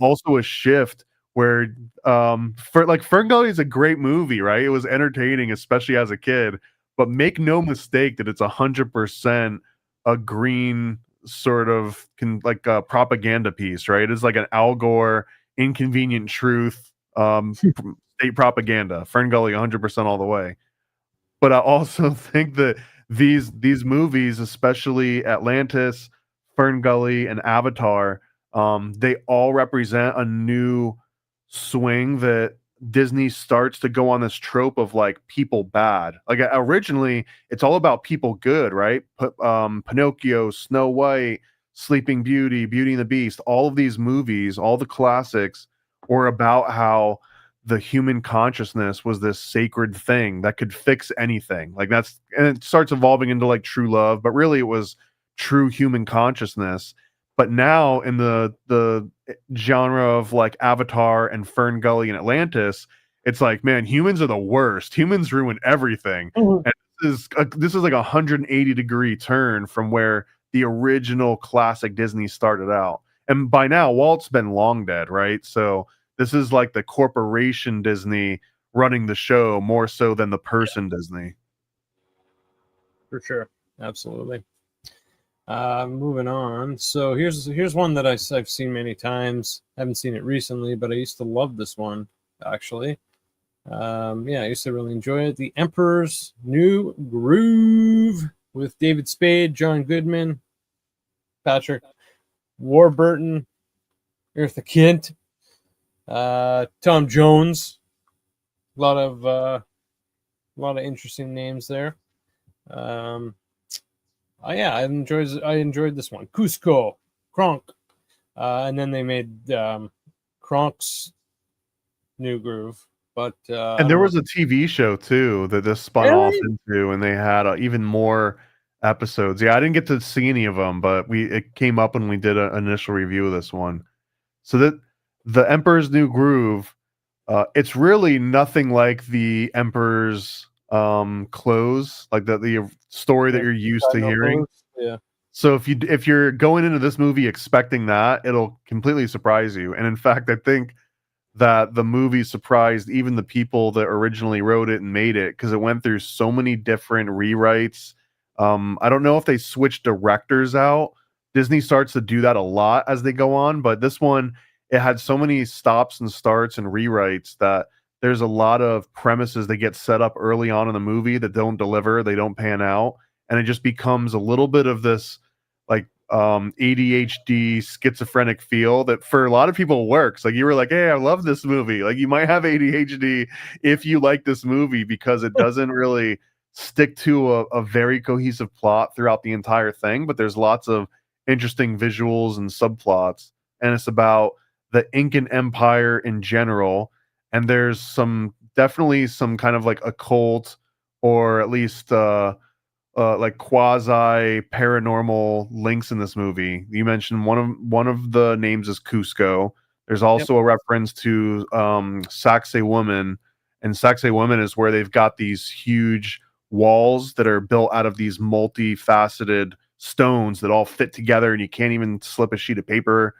also a shift where for like Fern Gully is a great movie, right? It was entertaining, especially as a kid. But make no mistake that it's 100% a green sort of like a propaganda piece, right? It's like an Al Gore inconvenient truth state propaganda. Fern Gully 100% all the way. But I also think that these movies, especially Atlantis, Fern Gully, and Avatar, they all represent a new swing that Disney starts to go on this trope of like people bad. Like originally, it's all about people good, right? Pinocchio, Snow White, Sleeping Beauty, Beauty and the Beast. All of these movies, all the classics, were about how the human consciousness was this sacred thing that could fix anything. Like and it starts evolving into like true love, but really it was true human consciousness. But now in the genre of like Avatar and Fern Gully and Atlantis, it's like, man, humans are the worst. Humans ruin everything. Mhm. And this is like a 180-degree turn from where the original classic Disney started out. And by now, Walt's been long dead, right? So this is like the corporation Disney running the show more so than the person Disney. for sure, absolutely. Moving on. So here's one that I've seen many times. I haven't seen it recently, but I used to love this one actually. Yeah, I used to really enjoy it. The Emperor's New Groove with David Spade, John Goodman, Patrick Warburton, Eartha Kitt, Tom Jones. A lot of interesting names there. Yeah, I enjoyed this one. Cusco, Kronk, and then they made Kronk's New Groove. But And there was a TV show too that this spun off into, and they had even more episodes. Yeah, I didn't get to see any of them, but it came up when we did an initial review of this one. So that the Emperor's New Groove, it's really nothing like the Emperor's Clothes, like the story that you're used to hearing. Yeah. So if you're going into this movie expecting that, it'll completely surprise you. And in fact, I think that the movie surprised even the people that originally wrote it and made it, because it went through so many different rewrites. I don't know if they switched directors out. Disney starts to do that a lot as they go on, but this one, it had so many stops and starts and rewrites that there's a lot of premises that get set up early on in the movie that don't deliver, they don't pan out, and it just becomes a little bit of this like ADHD schizophrenic feel that for a lot of people works. Like you were like, hey, I love this movie. Like you might have ADHD if you like this movie because it doesn't really stick to a very cohesive plot throughout the entire thing, but there's lots of interesting visuals and subplots, and it's about the Incan Empire in general, and there's definitely some kind of like occult or at least like quasi paranormal links in this movie. You mentioned one of the names is Cusco. There's also a reference to Saxe Woman, and Saxe Woman is where they've got these huge walls that are built out of these multifaceted stones that all fit together, and you can't even slip a sheet of paper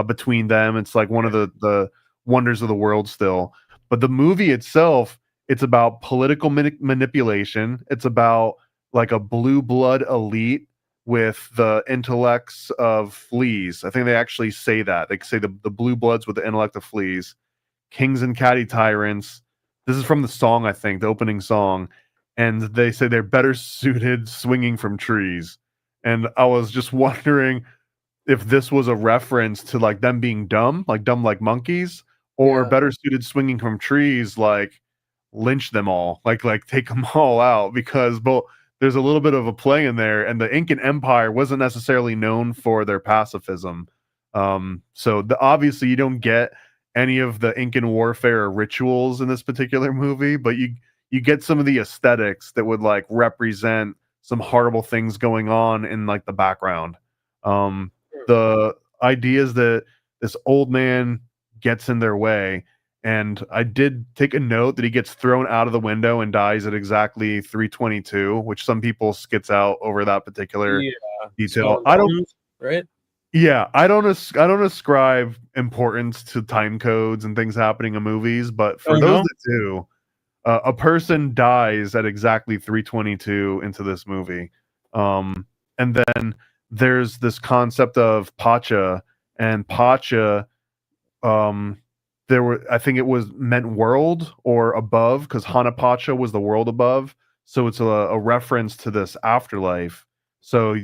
between them. It's like one of the wonders of the world still. But the movie itself It's about political manipulation. It's about like a blue blood elite with the intellects of fleas. I think they actually say that. They say the blue bloods with the intellect of fleas, kings and catty tyrants. This is from the song, I think, the opening song. And they say they're better suited swinging from trees. And I was just wondering if this was a reference to like them being dumb like monkeys, or Yeah. better suited swinging from trees, like lynch them all, like take them all out, because both there's a little bit of a play in there, and the Incan Empire wasn't necessarily known for their pacifism. So obviously you don't get any of the Incan warfare or rituals in this particular movie, but you get some of the aesthetics that would like represent some horrible things going on in like the background. The ideas that this old man gets in their way. And I did take a note that he gets thrown out of the window and dies at exactly 3:22, which some people skits out over that particular Yeah. detail. Skull I don't. Bones, right? Yeah, I don't ascribe importance to time codes and things happening in movies, but for Oh those no. that do, a person dies at exactly 3:22 into this movie. And then there's this concept of Pacha, and Pacha, um, there were, I think it was meant world or above, because Hanapacha was the world above. So it's a reference to this afterlife. So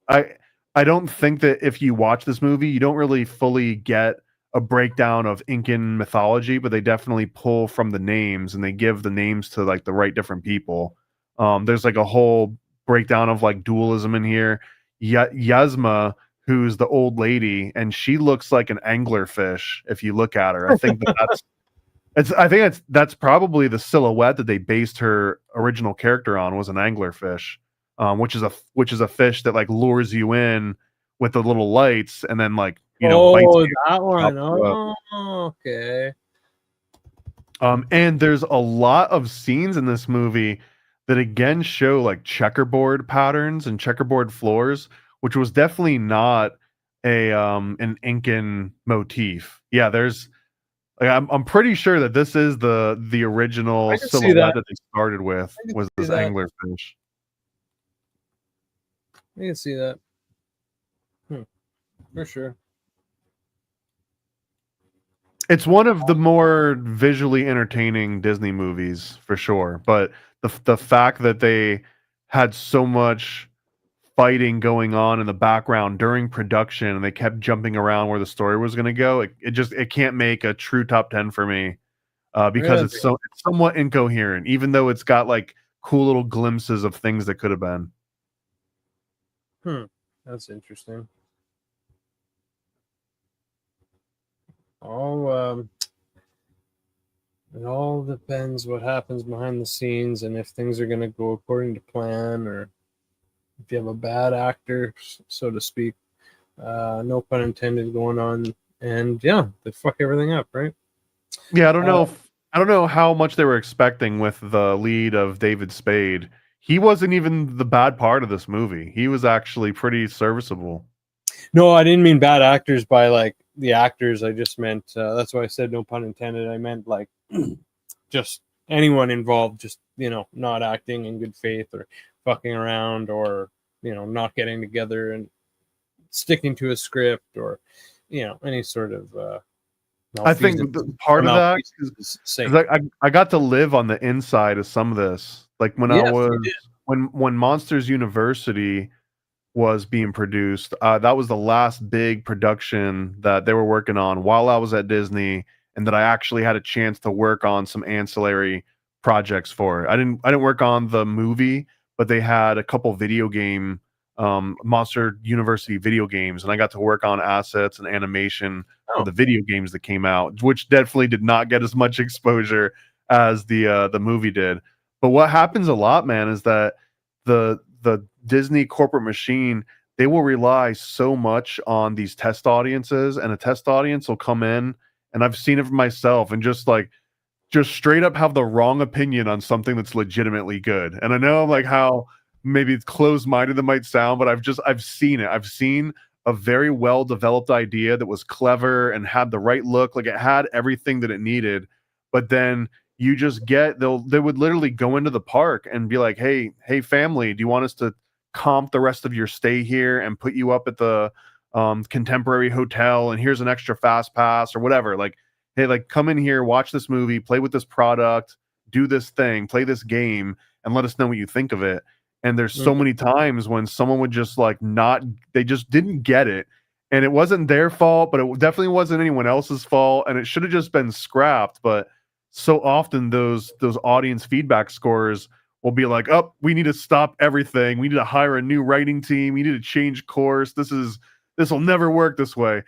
I I don't think that if you watch this movie, you don't really fully get a breakdown of Incan mythology, but they definitely pull from the names and they give the names to like the right different people. There's like a whole breakdown of like dualism in here. Yasma, who's the old lady, and she looks like an anglerfish if you look at her. I think that's probably the silhouette that they based her original character on, was an anglerfish, which is a fish that like lures you in with the little lights and then like bites Oh, you, that one. chops you up. Oh, okay. And there's a lot of scenes in this movie that again show like checkerboard patterns and checkerboard floors, which was definitely not an Incan motif. Yeah, there's like, I'm pretty sure that this is the original I can see that. silhouette that they started with, I can was see this that. anglerfish. I can see that. For sure. It's one of the more visually entertaining Disney movies for sure, but the fact that they had so much fighting going on in the background during production and they kept jumping around where the story was going to go, it can't make a true top 10 for me, because Really? it's somewhat incoherent, even though it's got like cool little glimpses of things that could have been. That's interesting. All it all depends what happens behind the scenes and if things are going to go according to plan, or if you have a bad actor, so to speak, no pun intended, going on, and yeah, they fuck everything up, right? Yeah, I don't know how much they were expecting with the lead of David Spade. He wasn't even the bad part of this movie. He was actually pretty serviceable. No, I didn't mean bad actors by like the actors. I just meant that's why I said no pun intended. I meant like just anyone involved, just not acting in good faith or fucking around, or not getting together and sticking to a script, or any sort of I think part of that is I got to live on the inside of some of this. Like when Yes, I was when Monsters University was being produced, that was the last big production that they were working on while I was at Disney, and that I actually had a chance to work on some ancillary projects for. I didn't work on the movie, but they had a couple video game Monster University video games, and I got to work on assets and animation for the video games that came out, which definitely did not get as much exposure as the movie did. But what happens a lot, man, is that the Disney corporate machine, they will rely so much on these test audiences, and a test audience will come in, and I've seen it for myself, and just straight up have the wrong opinion on something that's legitimately good. And I know like how maybe it's closed-minded that might sound, but I've seen it. I've seen a very well developed idea that was clever and had the right look, like it had everything that it needed, but then you just get they would literally go into the park and be like, hey family, do you want us to comp the rest of your stay here and put you up at the contemporary hotel, and here's an extra fast pass or whatever. Like, hey, like, come in here, watch this movie, play with this product, do this thing, play this game, and let us know what you think of it. And there's so many times when someone would just like they just didn't get it, and it wasn't their fault, but it definitely wasn't anyone else's fault, and it should have just been scrapped. But so often those audience feedback scores will be like, oh, we need to stop everything, we need to hire a new writing team, we need to change course, this will never work this way.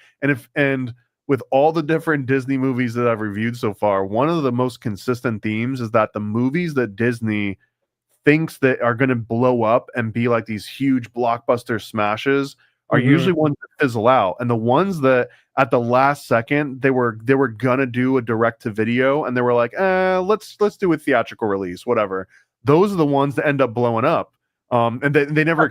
And with all the different Disney movies that I've reviewed so far, one of the most consistent themes is that the movies that Disney thinks that are going to blow up and be like these huge blockbuster smashes are usually ones that fizzle out. And the ones that at the last second they were gonna do a direct to video and they were like, let's do a theatrical release, whatever. Those are the ones that end up blowing up. And they never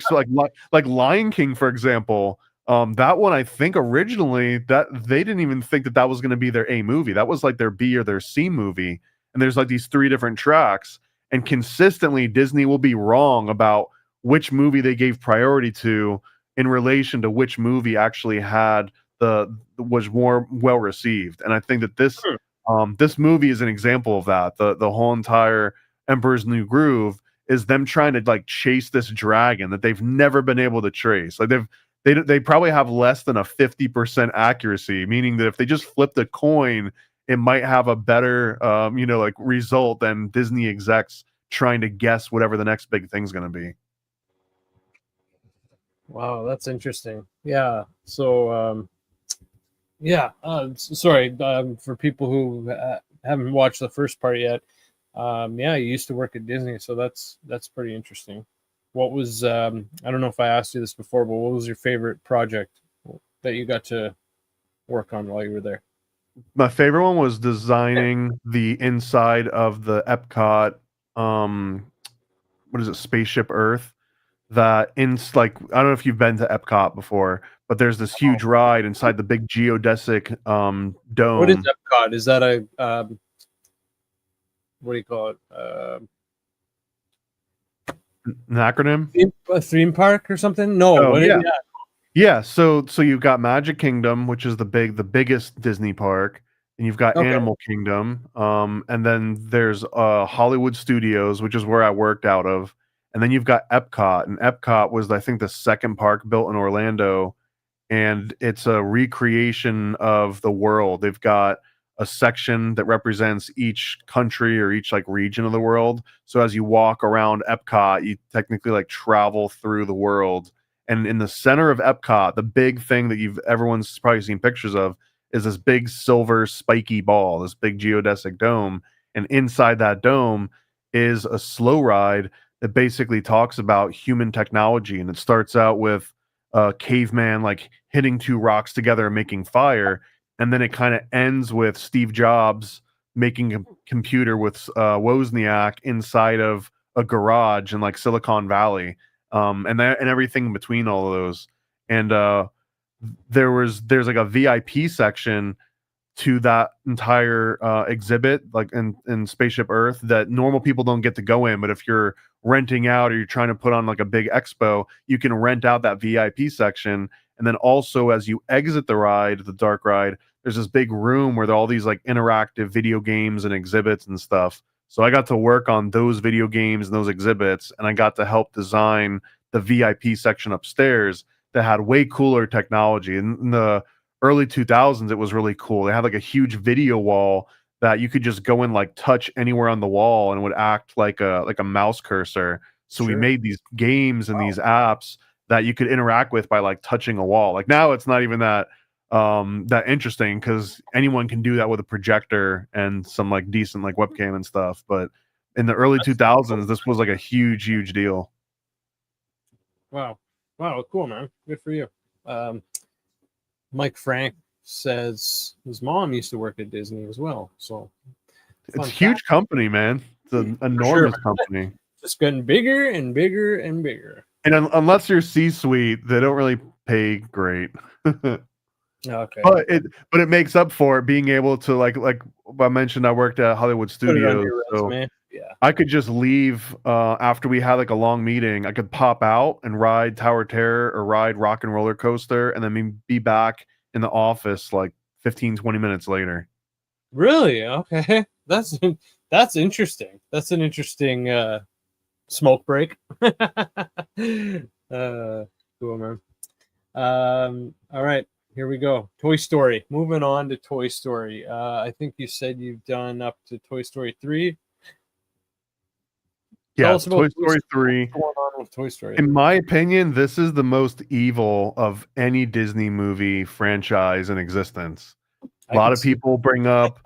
like Lion King, for example. That one, I think originally that they didn't even think that was going to be their A movie. That was like their B or their C movie. And there's like these 3 different tracks. And consistently, Disney will be wrong about which movie they gave priority to in relation to which movie actually was more well received. And I think that this movie is an example of that. The whole entire Emperor's New Groove is them trying to like chase this dragon that they've never been able to trace. Like they probably have less than a 50% accuracy, meaning that if they just flipped a coin, it might have a better like result than Disney execs trying to guess whatever the next big thing's going to be. Wow, that's interesting. Yeah. So sorry, for people who haven't watched the first part yet. You used to work at Disney, so that's pretty interesting. What was I don't know if I asked you this before, but what was your favorite project that you got to work on while you were there? My favorite one was designing the inside of the Epcot what is it, Spaceship Earth. That I don't know if you've been to Epcot before, but there's this huge ride inside the big geodesic dome. What is Epcot? Is that a what do you call it? An acronym? A theme park or something? No. Yeah. So you've got Magic Kingdom, which is the biggest Disney park, and you've got Animal Kingdom, and then there's Hollywood Studios, which is where I worked out of, and then you've got Epcot, and Epcot was, I think, the second park built in Orlando, and it's a recreation of the world. They've got a section that represents each country or each like region of the world. So as you walk around Epcot, you technically like travel through the world. And in the center of Epcot, the big thing that everyone's probably seen pictures of is this big silver spiky ball, this big geodesic dome. And inside that dome is a slow ride that basically talks about human technology. And it starts out with a caveman like hitting 2 rocks together and making fire. And then it kind of ends with Steve Jobs making a computer with Wozniak inside of a garage in like Silicon Valley, and everything in between all of those. And there's like a VIP section to that entire exhibit, like in Spaceship Earth, that normal people don't get to go in. But if you're renting out or you're trying to put on like a big expo, you can rent out that VIP section. And then also, as you exit the ride, the dark ride, there's this big room where there are all these like interactive video games and exhibits and stuff. So I got to work on those video games and those exhibits, and I got to help design the VIP section upstairs that had way cooler technology. In the early 2000s, it was really cool. They had like a huge video wall that you could just go and like touch anywhere on the wall, and it would act like a mouse cursor. So we made these games and these apps that you could interact with by like touching a wall. Like now it's not even that interesting because anyone can do that with a projector and some like decent like webcam and stuff. But in the early 2000s, this was like a huge deal. Wow, cool, man. Good for you. Mike Frank says his mom used to work at Disney as well. So it's a huge company, man. It's an enormous company. Just getting bigger and bigger and bigger. And unless you're C-suite, they don't really pay great. Okay. But it makes up for it being able to like I mentioned, I worked at Hollywood Put it on Studios, your so resume. Yeah. I could just leave after we had like a long meeting. I could pop out and ride Tower Terror or ride Rock and Roller Coaster and then be back in the office like 15-20 minutes later. Really? Okay. That's interesting. That's an interesting smoke break. Cool, man. All right, here we go. Toy Story. Moving on to Toy Story. I think you said you've done up to Toy Story 3. Tell Yeah, us about Toy Story 3. what's going on with Toy Story. In my opinion, this is the most evil of any Disney movie franchise in existence. A I lot can of see. people bring up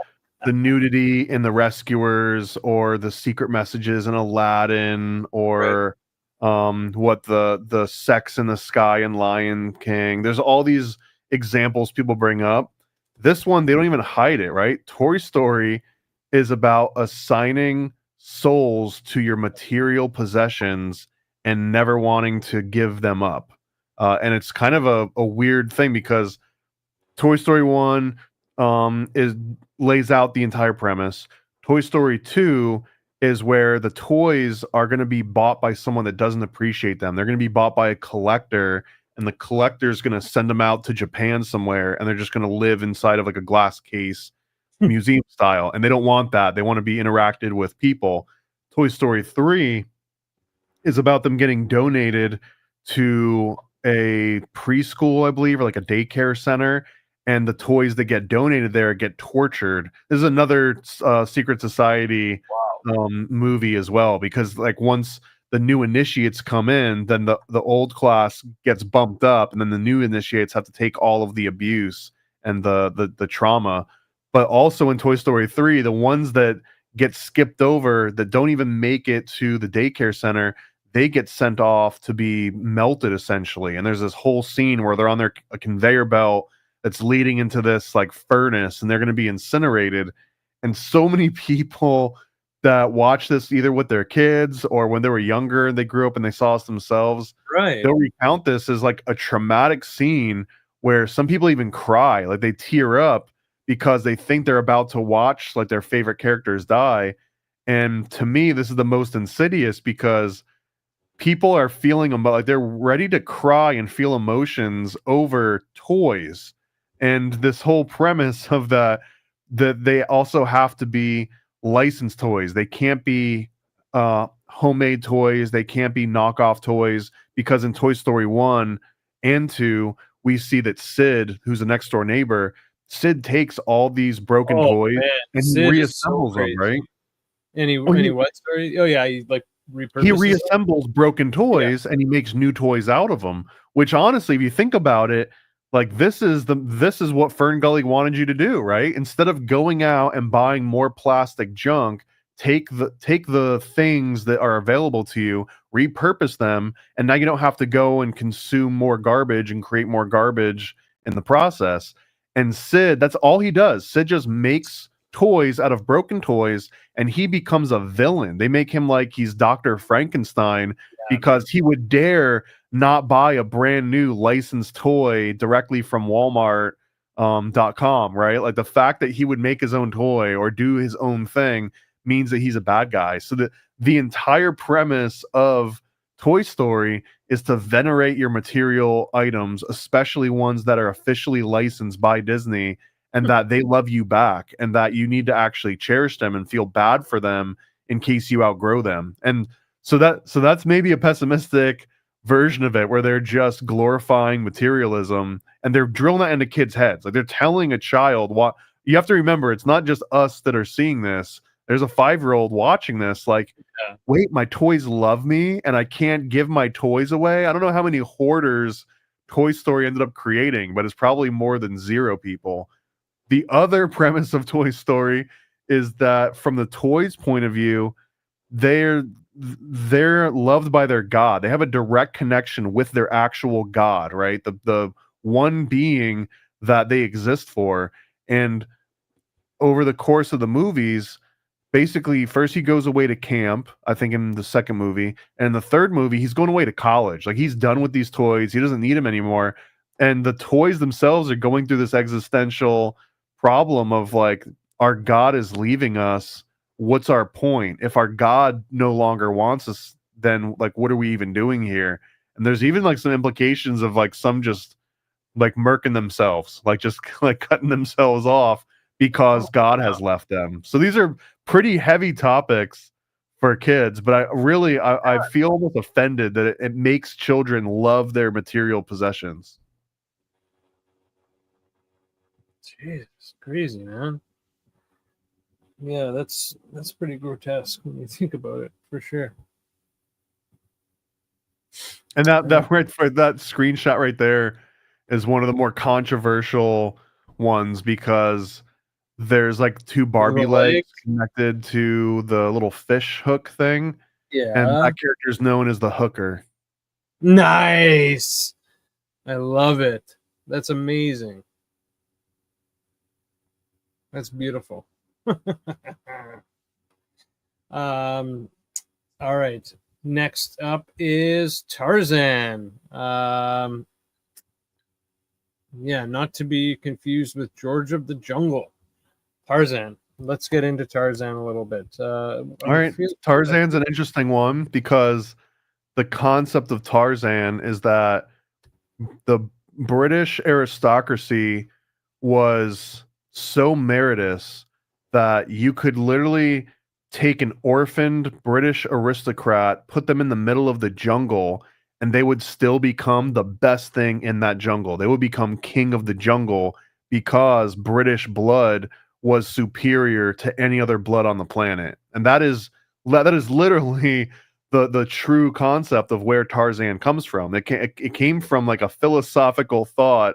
the nudity in The Rescuers or the secret messages in Aladdin Right. or what the sex in the sky in Lion King. There's all these examples people bring up. This one, they don't even hide it, right? Toy Story is about assigning souls to your material possessions and never wanting to give them up. And it's kind of a weird thing because Toy Story 1 is lays out the entire premise. Toy Story 2 is where the toys are going to be bought by someone that doesn't appreciate them. They're going to be bought by a collector, and the collector's going to send them out to Japan somewhere, and they're just going to live inside of like a glass case, museum style. And they don't want that. They want to be interacted with people. Toy Story 3 is about them getting donated to a preschool, I believe, or like a daycare center, and the toys that get donated there get tortured. This is another secret society movie as well, because like once the new initiates come in, then the old class gets bumped up, and then the new initiates have to take all of the abuse and the trauma. But also in Toy Story 3, the ones that get skipped over that don't even make it to the daycare center, they get sent off to be melted essentially. And there's this whole scene where they're on a conveyor belt that's leading into this like furnace, and they're going to be incinerated. And so many people that watch this either with their kids or when they were younger and they grew up and they saw us themselves, Right. they'll recount this as like a traumatic scene where some people even cry, like they tear up because they think they're about to watch like their favorite characters die. And to me, this is the most insidious because people are feeling like they're ready to cry and feel emotions over toys. And this whole premise of that they also have to be licensed toys. They can't be homemade toys. They can't be knockoff toys, because in Toy Story 1 and 2, we see that Sid, who's a next door neighbor, Sid takes all these broken Oh toys man, and he Sid is so reassembles them, crazy. right? Any Oh, what story? Oh yeah, he like he repurposes them? reassembles broken Yeah. toys and he makes new toys out of them, which honestly, if you think about it, like this is what Fern Gully wanted you to do, right? Instead of going out and buying more plastic junk, take the things that are available to you, repurpose them, and now you don't have to go and consume more garbage and create more garbage in the process. And Sid, that's all he does. Sid just makes toys out of broken toys, and he becomes a villain. They make him like he's Dr. Frankenstein because he would dare not buy a brand new licensed toy directly from Walmart .com, right? Like the fact that he would make his own toy or do his own thing means that he's a bad guy. So the entire premise of Toy Story is to venerate your material items, especially ones that are officially licensed by Disney, and that they love you back, and that you need to actually cherish them and feel bad for them in case you outgrow them. And so that's maybe a pessimistic version of it, where they're just glorifying materialism and they're drilling that into kids' heads. Like they're telling a child what you have to remember. It's not just us that are seeing this. There's a 5-year-old watching this, like, Yeah. wait, my toys love me and I can't give my toys away. I don't know how many hoarders Toy Story ended up creating, but it's probably more than 0 people. The other premise of Toy Story is that from the toys' point of view, they're loved by their god. They have a direct connection with their actual god, right? The one being that they exist for. And over the course of the movies, basically first he goes away to camp, I think in the second movie, and in the third movie he's going away to college. Like he's done with these toys. He doesn't need them anymore. and the toys themselves are going through this existential problem of like, our God is leaving us. What's our point? If our God no longer wants us, then like, what are we even doing here? And there's even like some implications of like some just like murking themselves, like just like cutting themselves off because Oh, God wow. has left them. So these are pretty heavy topics for kids, but I feel almost offended that it makes children love their material possessions. Jeez, crazy, man. Yeah, that's pretty grotesque when you think about it, for sure. And that right for that screenshot right there is one of the more controversial ones because there's like two Barbie The legs leg, connected to the little fish hook thing, and yeah, that character is known as the hooker. nice. I love it. That's amazing. That's beautiful. um, all right. Next up is Tarzan. Yeah, not to be confused with George of the Jungle. Tarzan. Let's get into Tarzan a little bit. All I right, feel like Tarzan's an interesting one because the concept of Tarzan is that the British aristocracy was so meritorious that you could literally take an orphaned British aristocrat, put them in the middle of the jungle, and they would still become the best thing in that jungle. They would become king of the jungle because British blood was superior to any other blood on the planet. And that is literally the true concept of where Tarzan comes from. It came from like a philosophical thought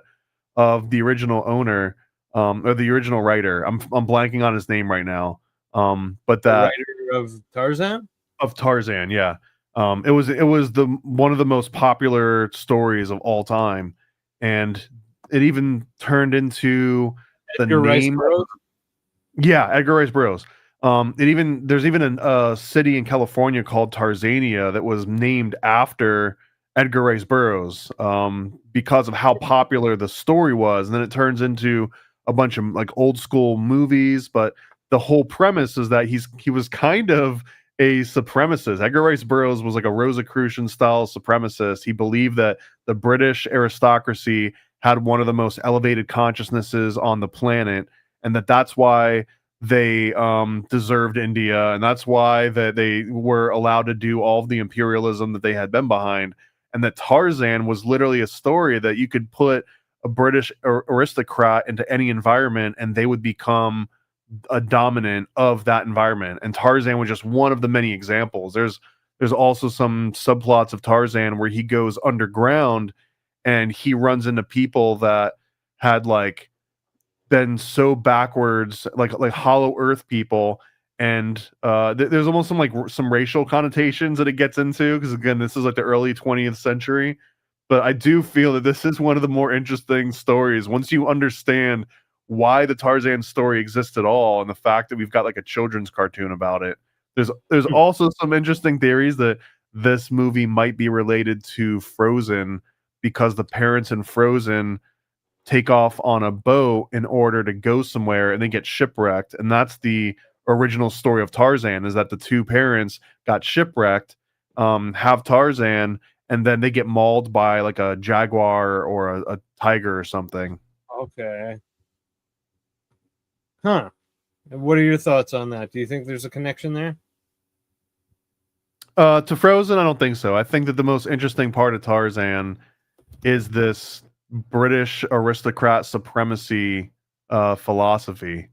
of the original owner, or the original writer. I'm blanking on his name right now. But the that writer of Tarzan. of Tarzan, yeah. It was the one of the most popular stories of all time, and it even turned into the Edgar Rice name. Burroughs. Yeah, Edgar Rice Burroughs. There's even a city in California called Tarzania that was named after Edgar Rice Burroughs, because of how popular the story was. And then it turns into a bunch of like old school movies, but the whole premise is that he was kind of a supremacist. Edgar Rice Burroughs was like a Rosicrucian style supremacist. He believed that the British aristocracy had one of the most elevated consciousnesses on the planet, and that's why they deserved India, and that's why that they were allowed to do all of the imperialism that they had been behind, and that Tarzan was literally a story that you could put a British aristocrat into any environment, and they would become a dominant of that environment. And Tarzan was just one of the many examples. There's also some subplots of Tarzan where he goes underground and he runs into people that had like been so backwards, like Hollow Earth people, and there's almost some like some racial connotations that it gets into because again, this is like the early 20th century. But I do feel that this is one of the more interesting stories once you understand why the Tarzan story exists at all, and the fact that we've got like a children's cartoon about it. There's Hmm. also some interesting theories that this movie might be related to Frozen because the parents in Frozen take off on a boat in order to go somewhere and they get shipwrecked, and that's the original story of Tarzan, is that the two parents got shipwrecked, have Tarzan, and then they get mauled by like a jaguar or a tiger or something. Okay. Huh. What are your thoughts on that? Do you think there's a connection there? To Frozen, I don't think so. I think that the most interesting part of Tarzan is this British aristocrat supremacy philosophy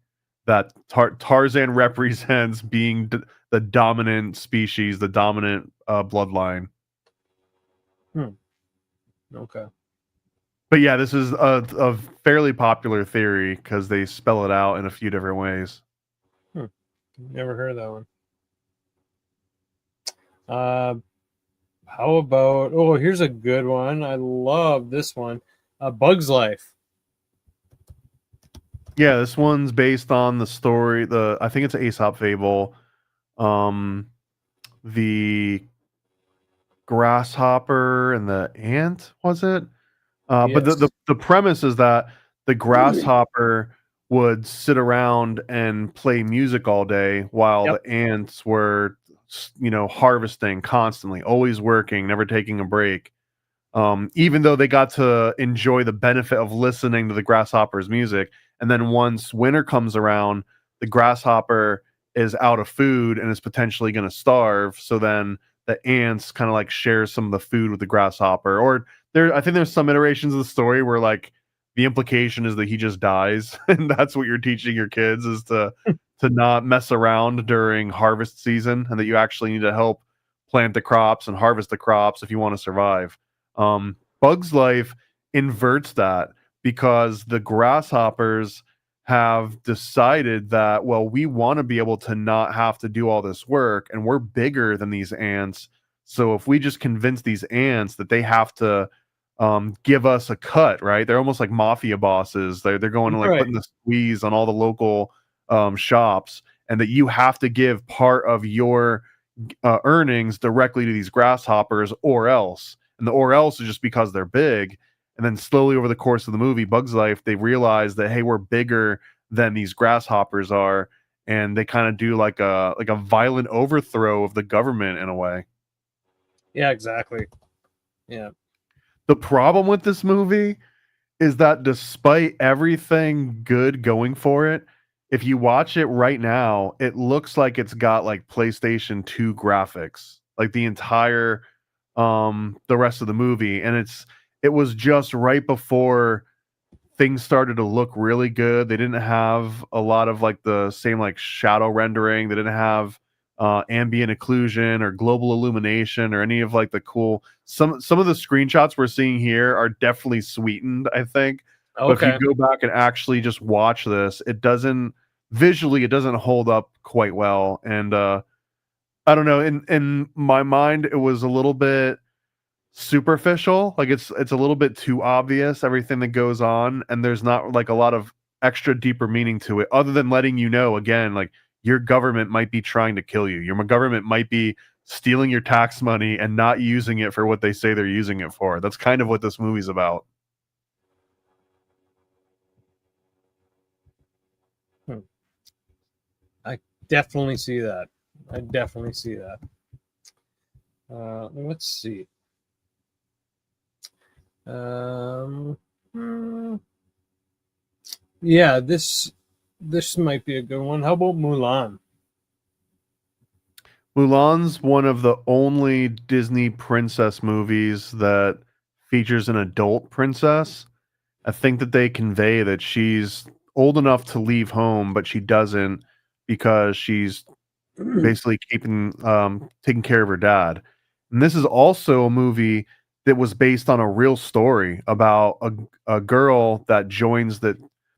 that Tarzan represents being the dominant species, the dominant bloodline. Hmm. Okay. But yeah, this is a fairly popular theory because they spell it out in a few different ways. Hmm. Never heard of that one. Uh, how about? Oh, here's a good one. I love this one. Bug's Life. Yeah, this one's based on the story. I think it's an Aesop fable. Um, the grasshopper and the ant, was it? But the, Yes. the premise is that the grasshopper would sit around and play music all day while Yep. the ants were, harvesting constantly, always working, never taking a break. Even though they got to enjoy the benefit of listening to the grasshopper's music. And then once winter comes around, the grasshopper is out of food and is potentially going to starve. So then the ants kind of like share some of the food with the grasshopper. Or I think there's some iterations of the story where like the implication is that he just dies, and that's what you're teaching your kids is to not mess around during harvest season, and that you actually need to help plant the crops and harvest the crops if you want to survive. Bug's Life inverts that because the grasshoppers have decided that, well, we want to be able to not have to do all this work, and we're bigger than these ants. So if we just convince these ants that they have to give us a cut, right? They're almost like mafia bosses. They're going to like Right. putting the squeeze on all the local shops, and that you have to give part of your earnings directly to these grasshoppers, or else. And the or else is just because they're big. And then slowly over the course of the movie, Bug's Life, they realize that hey, we're bigger than these grasshoppers are, and they kind of do like a violent overthrow of the government in a way. Yeah, exactly. Yeah. The problem with this movie is that despite everything good going for it, if you watch it right now, it looks like it's got like PlayStation 2 graphics, like the rest of the movie. And it was just right before things started to look really good. They didn't have a lot of like the same like shadow rendering. They didn't have ambient occlusion or global illumination or any of like the cool some of the screenshots we're seeing here are definitely sweetened, I think. But if you Okay. go back and actually just watch this, it doesn't hold up quite well. And I don't know, in my mind it was a little bit superficial. Like it's a little bit too obvious everything that goes on, and there's not like a lot of extra deeper meaning to it other than letting you know again like your government might be trying to kill you. Your government might be stealing your tax money and not using it for what they say they're using it for. That's kind of what this movie's about. Hmm. I definitely see that. I definitely see that. Let's see. Um, hmm, yeah, this might be a good one. How about Mulan? Mulan's one of the only Disney princess movies that features an adult princess. I think that they convey that she's old enough to leave home, but she doesn't because she's basically taking care of her dad. And this is also a movie that was based on a real story about a girl that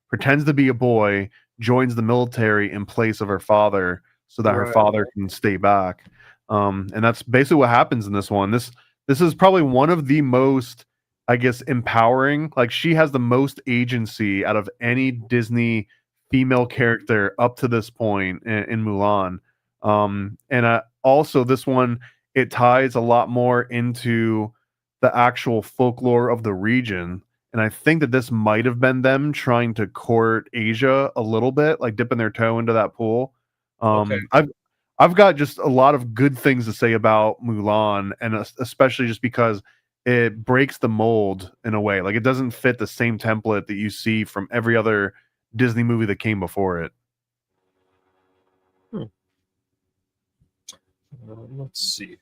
pretends to be a boy, joins the military in place of her father so that her Right. father can stay back. And that's basically what happens in this one. This is probably one of the most, I guess, empowering. Like she has the most agency out of any Disney female character up to this point in Mulan. And also this one, it ties a lot more into the actual folklore of the region. And I think that this might have been them trying to court Asia a little bit, like dipping their toe into that pool. Okay. I've got just a lot of good things to say about Mulan, and especially just because it breaks the mold in a way. Like it doesn't fit the same template that you see from every other Disney movie that came before it. Hmm. Let's see.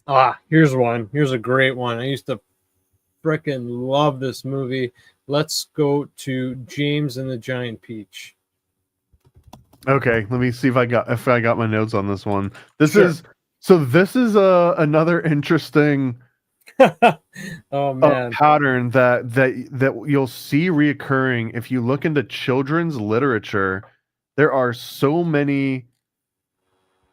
Ah, here's one. Here's a great one. I used to freaking love this movie. Let's go to James and the Giant Peach. Okay, let me see if I got my notes on this one. This Sure. is another interesting Oh man. pattern that you'll see reoccurring if you look into children's literature. There are so many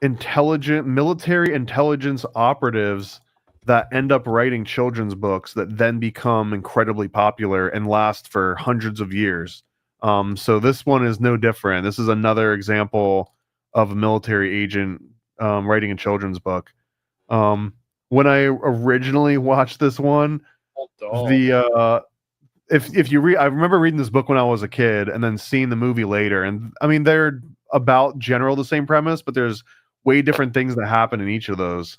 intelligent military intelligence operatives that end up writing children's books that then become incredibly popular and last for hundreds of years. So this one is no different. This is another example of a military agent writing a children's book. Um, when I originally watched this one, Old doll. the if you read, I remember reading this book when I was a kid and then seeing the movie later, and I mean they're about general the same premise, but there's way different things that happen in each of those.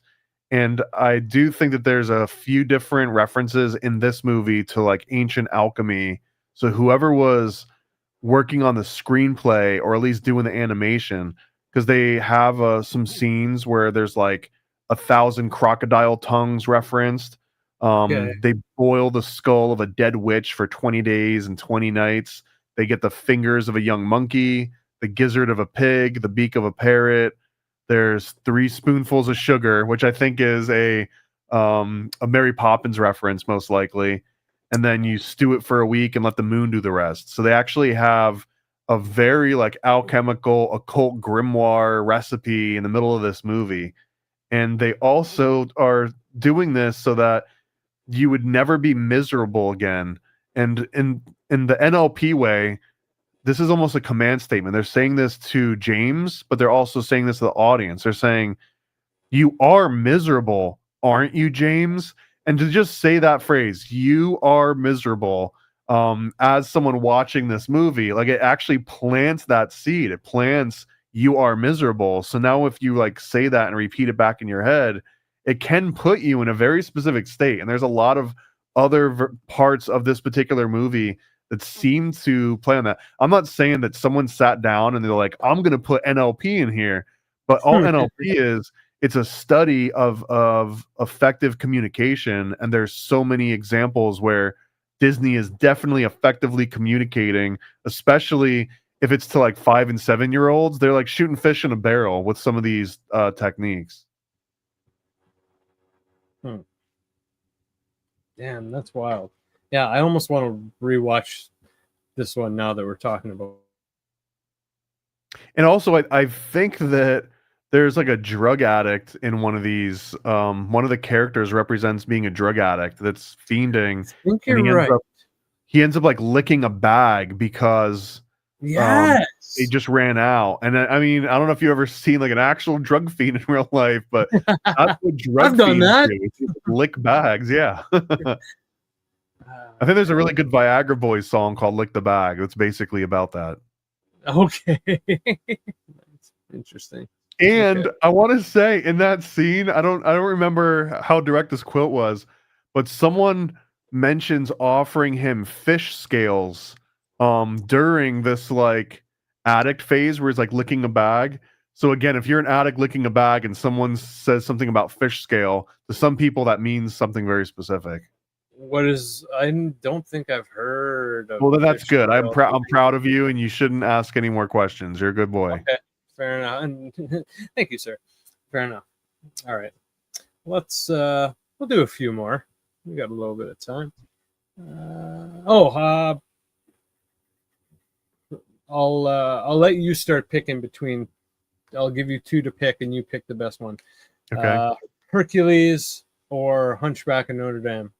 And I do think that there's a few different references in this movie to like ancient alchemy. So whoever was working on the screenplay or at least doing the animation, because they have some scenes where there's like 1,000 crocodile tongues referenced. Okay. They boil the skull of a dead witch for 20 days and 20 nights. They get the fingers of a young monkey, the gizzard of a pig, the beak of a parrot. There's 3 spoonfuls of sugar, which I think is a Mary Poppins reference, most likely. And then you stew it for a week and let the moon do the rest. So they actually have a very like alchemical, occult grimoire recipe in the middle of this movie. And they also are doing this so that you would never be miserable again. And in the NLP way, this is almost a command statement. They're saying this to James, but they're also saying this to the audience. They're saying, "You are miserable, aren't you, James?" And to just say that phrase, "You are miserable," as someone watching this movie, like it actually plants that seed. It plants, "You are miserable." So now if you like say that and repeat it back in your head, it can put you in a very specific state. And there's a lot of other parts of this particular movie that seem to play on that. I'm not saying that someone sat down and they're like, "I'm going to put NLP in here," but all NLP is, it's a study of effective communication, and there's so many examples where Disney is definitely effectively communicating, especially if it's to like 5 and 7 year olds. They're like shooting fish in a barrel with some of these techniques. Damn, that's wild. Yeah, I almost want to rewatch this one now that we're talking about. And also, I think that there's like a drug addict in one of these. One of the characters represents being a drug addict that's fiending, I think and you're right. he ends up like licking a bag because Yes. they just ran out. And I mean, I don't know if you've ever seen like an actual drug fiend in real life, but that's what drug I've done fiends that. do. It's just lick bags. Yeah. I think there's a really good Viagra Boys song called "Lick the Bag." That's basically about that. Okay. That's interesting. And Okay. I want to say in that scene, I don't remember how direct this quote was, but someone mentions offering him fish scales during this like addict phase where he's like licking a bag. So again, if you're an addict licking a bag and someone says something about fish scale, to some people that means something very specific. What is? I don't think I've heard of. Well, then that's fish good. I'm scale. proud of you, and you shouldn't ask any more questions. You're a good boy. Okay, fair enough. And thank you, sir. Fair enough. All right, let's we'll do a few more. We got a little bit of time. I'll let you start picking between. I'll give you 2 to pick, and you pick the best one. Okay. Hercules or Hunchback of Notre Dame.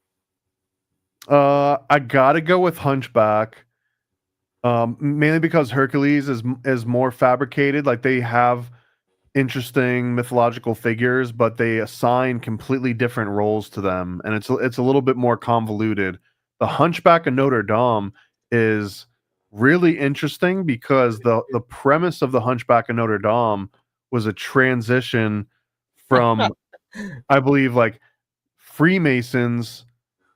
I gotta go with Hunchback. Mainly because Hercules is more fabricated. Like they have interesting mythological figures, but they assign completely different roles to them, and it's a little bit more convoluted. The Hunchback of Notre Dame is really interesting because the premise of the Hunchback of Notre Dame was a transition from, I believe, like Freemasons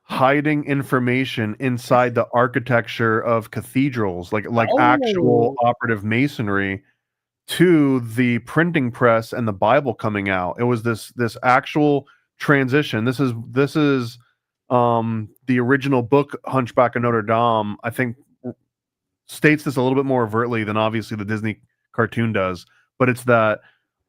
hiding information inside the architecture of cathedrals, like actual operative masonry, to the printing press and the Bible coming out. It was this actual transition. This is the original book Hunchback of Notre Dame, I think, states this a little bit more overtly than obviously the Disney cartoon does, but it's that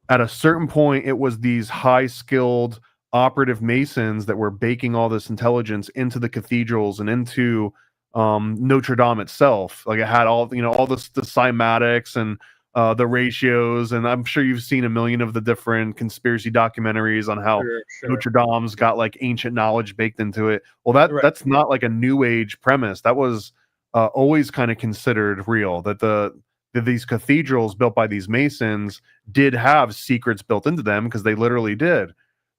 at a certain point it was these high skilled operative masons that were baking all this intelligence into the cathedrals and into Notre Dame itself. Like it had all, all the cymatics and the ratios, and I'm sure you've seen a million of the different conspiracy documentaries on how Sure. Notre Dame's got like ancient knowledge baked into it. Well, that's not like a new age premise. That was always kind of considered real, that these cathedrals built by these masons did have secrets built into them, because they literally did.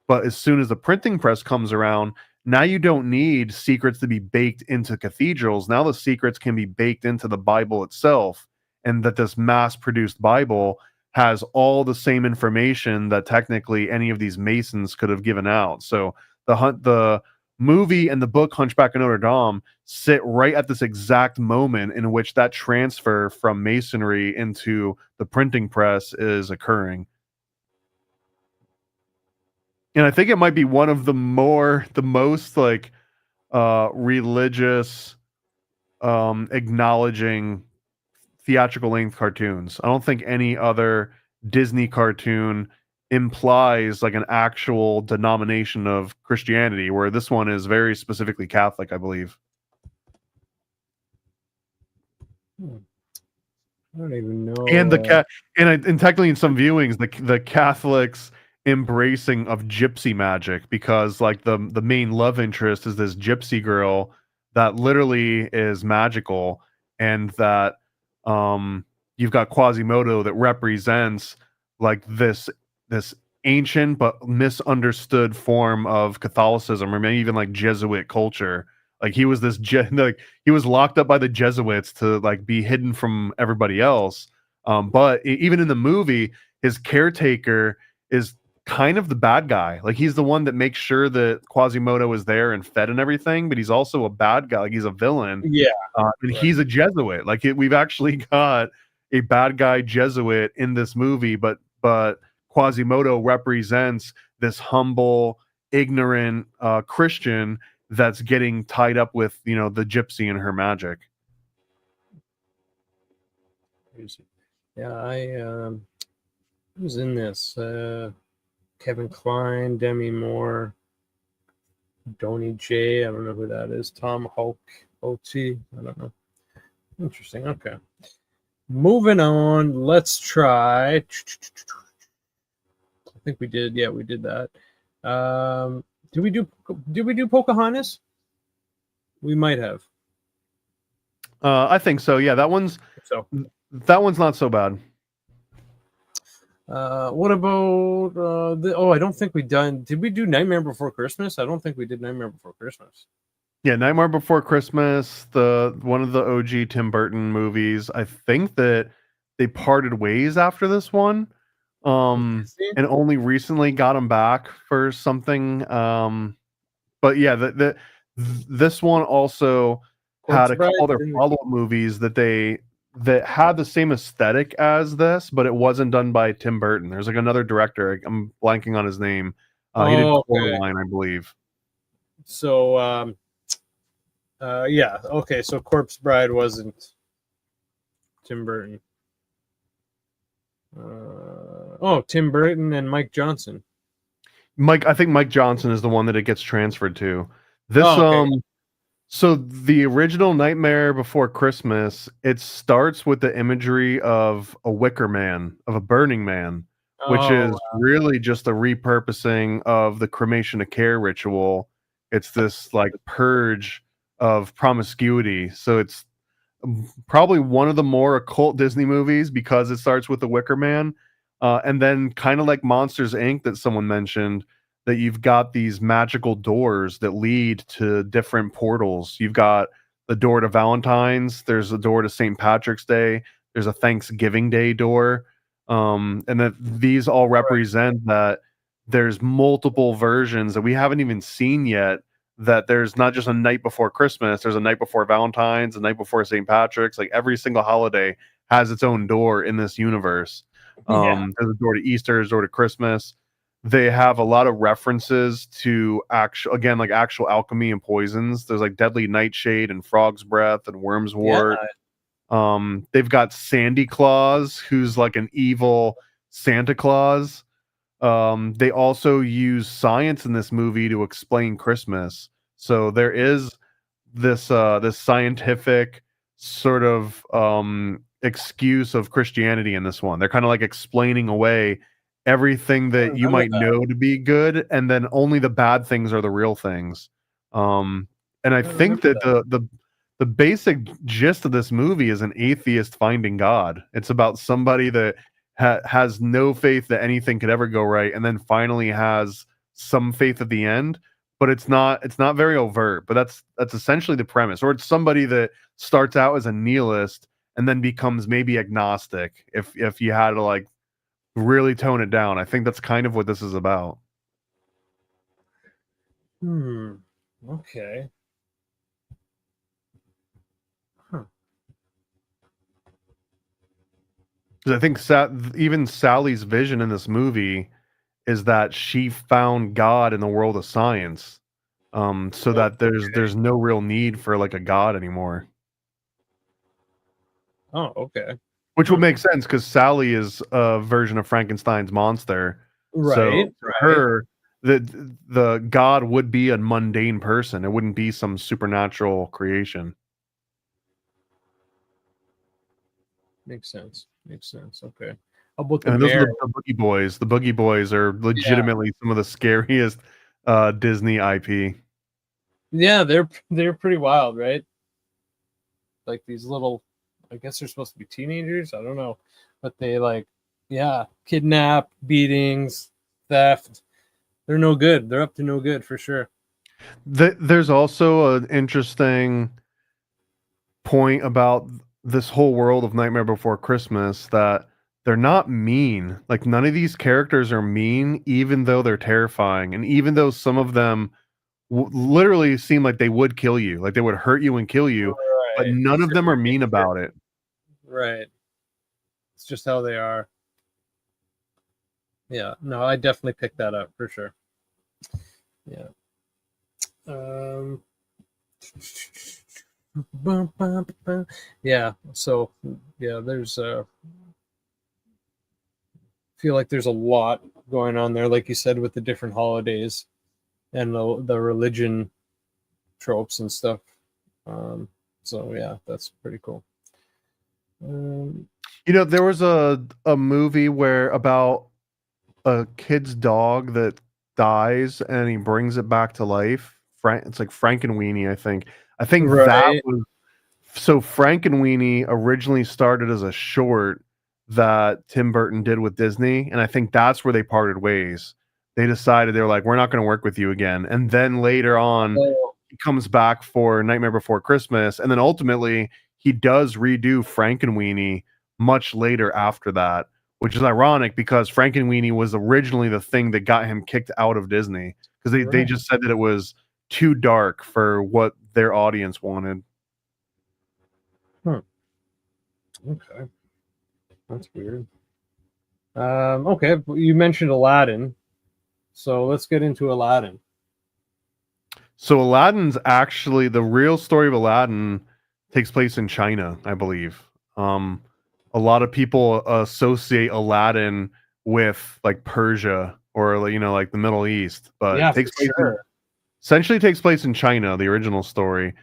But as soon as the printing press comes around, now you don't need secrets to be baked into cathedrals. Now the secrets can be baked into the Bible itself, and that this mass-produced Bible has all the same information that technically any of these Masons could have given out. So the movie and the book Hunchback of Notre Dame sit right at this exact moment in which that transfer from Masonry into the printing press is occurring. And I think it might be one of the most like religious acknowledging theatrical length cartoons. I don't think any other Disney cartoon implies like an actual denomination of Christianity, where this one is very specifically Catholic, I believe. I don't even know. And and technically in some viewings, the Catholics embracing of gypsy magic, because like the main love interest is this gypsy girl that literally is magical, and that you've got Quasimodo that represents like this ancient but misunderstood form of Catholicism, or maybe even like Jesuit culture. Like he was like he was locked up by the Jesuits to like be hidden from everybody else. But even in the movie, his caretaker is kind of the bad guy. Like he's the one that makes sure that Quasimodo is there and fed and everything, but he's also a bad guy. Like he's a villain. Yeah. And he's a Jesuit. Like we've actually got a bad guy Jesuit in this movie, but Quasimodo represents this humble, ignorant Christian that's getting tied up with, you know, the gypsy and her magic. Yeah, I who's in this? Kevin Kline, Demi Moore, Donnie J. I don't know who that is. Tom Hulk, OT. I don't know. Interesting. Okay. Moving on. Let's try. I think we did. Yeah, we did that. Did we do Pocahontas? We might have. I think so. Yeah, that one's not so bad. What about I don't think we done. Did we do Nightmare Before Christmas? I don't think we did Nightmare Before Christmas. Yeah, Nightmare Before Christmas, one of the OG Tim Burton movies. I think that they parted ways after this one, and only recently got him back for something. But yeah, this one also had a couple other follow-up movies that had the same aesthetic as this, but it wasn't done by Tim Burton. There's like another director. I'm blanking on his name. He did Coraline, I believe. So, yeah, okay. So Corpse Bride wasn't Tim Burton. Tim Burton and Mike Johnson. I think Mike Johnson is the one that it gets transferred to. This So the original Nightmare Before Christmas, it starts with the imagery of a wicker man, of a burning man, which is really just a repurposing of the cremation of care ritual. It's this like purge of promiscuity. So it's probably one of the more occult Disney movies because it starts with the wicker man. And then kind of like Monsters, Inc. that someone mentioned, that you've got these magical doors that lead to different portals. You've got the door to Valentine's. There's a door to St. Patrick's Day. There's a Thanksgiving Day door. And that these all represent that there's multiple versions that we haven't even seen yet, that there's not just a night before Christmas. There's a night before Valentine's, a night before St. Patrick's. Like every single holiday has its own door in this universe. There's a door to Easter, there's a door to Christmas. They have a lot of references to actual alchemy and poisons. There's like deadly nightshade and frog's breath and worm's wort. They've got Sandy Claus, who's like an evil Santa Claus. They also use science in this movie to explain Christmas. So there is this scientific sort of excuse of Christianity in this one. They're kind of like explaining away everything that you might know to be good, and then only the bad things are the real things. And I think that the basic gist of this movie is an atheist finding God. It's about somebody that has no faith that anything could ever go right, and then finally has some faith at the end, but it's not very overt. But that's essentially the premise. Or it's somebody that starts out as a nihilist and then becomes maybe agnostic. If you had to like really tone it down, I think that's kind of what this is about. Okay. Huh. Because I think even Sally's vision in this movie is that she found God in the world of science, so that there's no real need for like a God anymore. Oh, okay. Which would make sense because Sally is a version of Frankenstein's monster. So Right. for her, the God would be a mundane person. It wouldn't be some supernatural creation. Makes sense. Makes sense. Okay. How about the And those are bear? the Boogie Boys. The Boogie Boys are Yeah. legitimately some of the scariest Disney IP. Yeah, they're pretty wild, right? Like these little, I guess they're supposed to be teenagers. I don't know, but they like, yeah, kidnap, beatings, theft. They're no good. They're up to no good for sure. There's also an interesting point about this whole world of Nightmare Before Christmas that they're not mean. Like none of these characters are mean, even though they're terrifying, and even though some of them literally seem like they would kill you, like they would hurt you and kill you, but Right. none It's of just them are mean about it. right. It's just how they are. Yeah. No, I definitely picked that up for sure. Yeah. Um. Yeah. So yeah, there's feel like there's a lot going on there, like you said, with the different holidays and the religion tropes and stuff. Um, so yeah, that's pretty cool. You know, there was a movie where about a kid's dog that dies and he brings it back to life. It's like Frankenweenie, I think. I think that Right. was so Frankenweenie originally started as a short that Tim Burton did with Disney, and I think that's where they parted ways. They decided they were like, "We're not going to work with you again." And then later on, Oh, he comes back for Nightmare Before Christmas, and then ultimately he does redo Frankenweenie much later after that, which is ironic because Frankenweenie was originally the thing that got him kicked out of Disney because they right. just said that it was too dark for what their audience wanted. Huh. Okay, that's weird. Okay, you mentioned Aladdin, so let's get into Aladdin. So Aladdin's actually the real story of Aladdin takes place in China, I believe. Um, a lot of people associate Aladdin with like Persia or like, like the Middle East, but Yeah, it for takes place in sure. essentially takes place in China, the original story.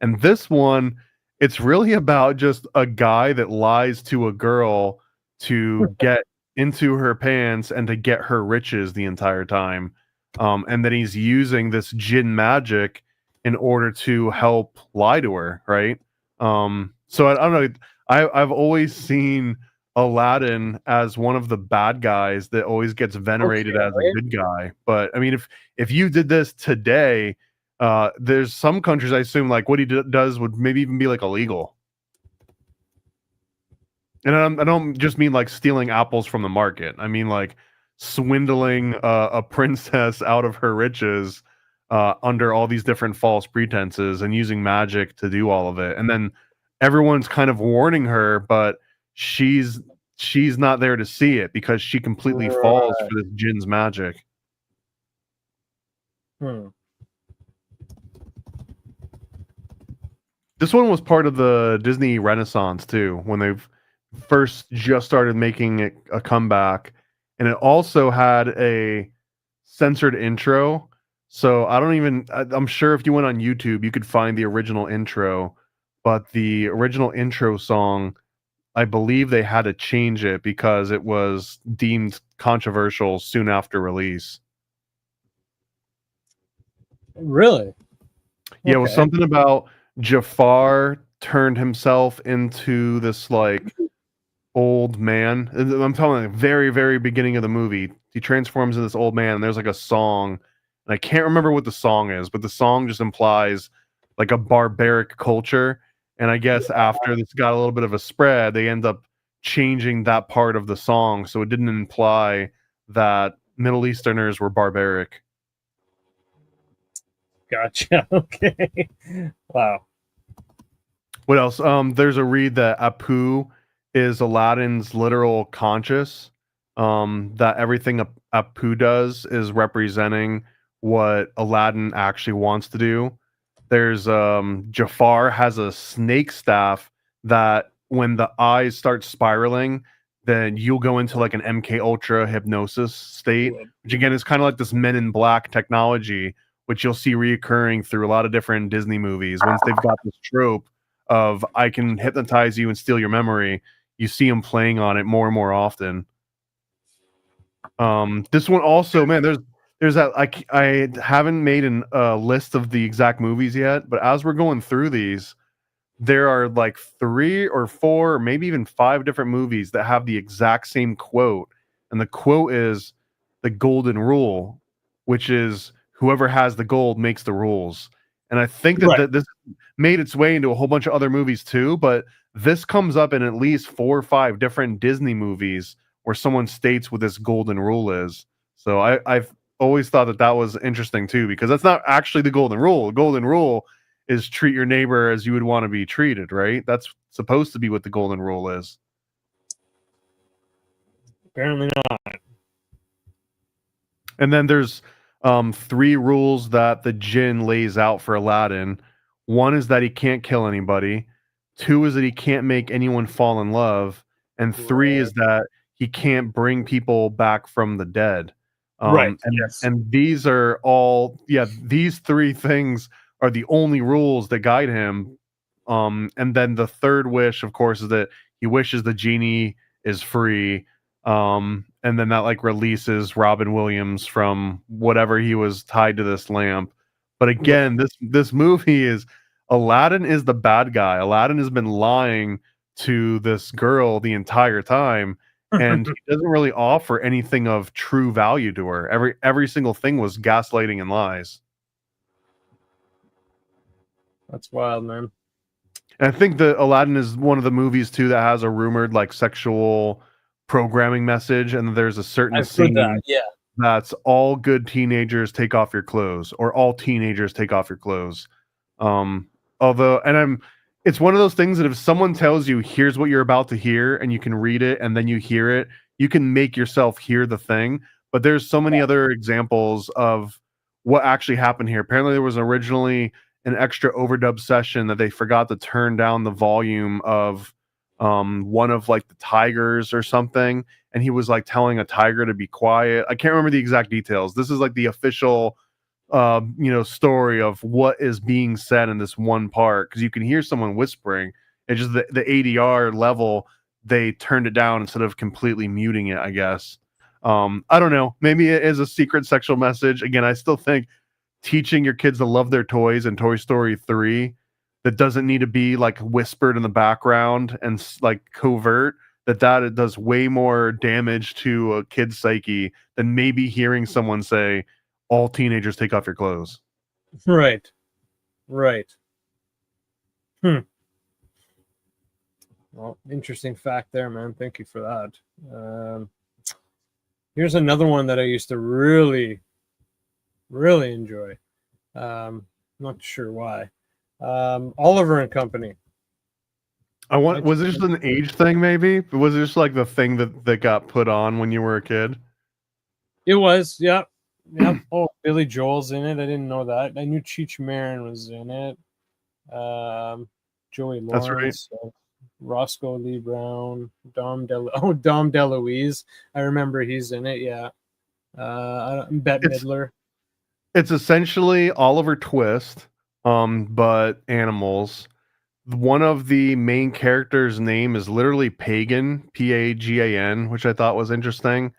And this one, it's really about just a guy that lies to a girl to get into her pants and to get her riches the entire time. And then he's using this jinn magic in order to help lie to her, right? So I don't know. I've always seen Aladdin as one of the bad guys that always gets venerated as a Okay. good guy. But I mean, if you did this today, there's some countries I assume like what he does would maybe even be like illegal. And I don't just mean like stealing apples from the market. I mean like swindling a princess out of her riches under all these different false pretenses and using magic to do all of it. And then everyone's kind of warning her, but she's she's not there to see it because she completely falls Right. for this jinn's magic. Hmm. This one was part of the Disney Renaissance too, when they've first just started making it a comeback, and it also had a censored intro. So I'm sure if you went on YouTube, you could find the original intro, but the original intro song, I believe they had to change it because it was deemed controversial soon after release. Really? Yeah, it was Okay. something about Jafar turned himself into this like old man. I'm telling you, very, very beginning of the movie, he transforms into this old man, and there's like a song, and I can't remember what the song is, but the song just implies like a barbaric culture. And I guess after this got a little bit of a spread, they end up changing that part of the song so it didn't imply that Middle Easterners were barbaric. Gotcha. Okay. Wow. What else? There's a read that Apu is Aladdin's literal conscious. That everything Apu does is representing what Aladdin actually wants to do. There's Jafar has a snake staff that when the eyes start spiraling, then you'll go into like an MK Ultra hypnosis state, which again is kind of like this Men in Black technology, which you'll see reoccurring through a lot of different Disney movies. Once they've got this trope of I can hypnotize you and steal your memory, you see them playing on it more and more often. This one also, man, there's that I haven't made a list of the exact movies yet, but as we're going through these, there are like 3 or 4 or maybe even 5 different movies that have the exact same quote, and the quote is the golden rule, which is whoever has the gold makes the rules. And I think that, Right. this made its way into a whole bunch of other movies too, but this comes up in at least 4 or 5 different Disney movies where someone states what this golden rule is. So I've always thought that was interesting too, because that's not actually the golden rule. The golden rule is treat your neighbor as you would want to be treated, right? That's supposed to be what the golden rule is. Apparently not. And then there's 3 rules that the jinn lays out for Aladdin. 1 is that he can't kill anybody. 2 is that he can't make anyone fall in love. And 3 is that he can't bring people back from the dead. Right. And, Yes. and these are all, these 3 things are the only rules that guide him. And then the third wish, of course, is that he wishes the genie is free. And then that like releases Robin Williams from whatever he was tied to this lamp. But again, this movie is Aladdin is the bad guy. Aladdin has been lying to this girl the entire time, and he doesn't really offer anything of true value to her. Every single thing was gaslighting and lies. That's wild, man. And I think that Aladdin is one of the movies too that has a rumored like sexual programming message, and there's a certain scene that's all good teenagers take off your clothes, or all teenagers take off your clothes. Although, it's one of those things that if someone tells you here's what you're about to hear, and you can read it and then you hear it, you can make yourself hear the thing. But there's so many other examples of what actually happened here. Apparently there was originally an extra overdub session that they forgot to turn down the volume of one of like the tigers or something, and he was like telling a tiger to be quiet. I can't remember the exact details. This is like the official story of what is being said in this one part, because you can hear someone whispering. It's just the ADR level, they turned it down instead of completely muting it, I guess. I don't know, maybe it is a secret sexual message. Again, I still think teaching your kids to love their toys in Toy Story 3, that doesn't need to be like whispered in the background and like covert, that it does way more damage to a kid's psyche than maybe hearing someone say all teenagers take off your clothes. Right. Well, interesting fact there, man. Thank you for that. Here's another one that I used to really enjoy. Not sure why. Oliver and Company. Was it just an age thing, maybe? Was it just like the thing that got put on when you were a kid? It was, yep. Oh, Billy Joel's in it. I didn't know that. I knew Cheech Marin was in it. Joey Lawrence. That's right. Roscoe Lee Brown. Dom DeLuise. I remember he's in it. Yeah. Bette Midler. It's essentially Oliver Twist, but animals. One of the main characters' name is literally Pagan, Pagan, which I thought was interesting.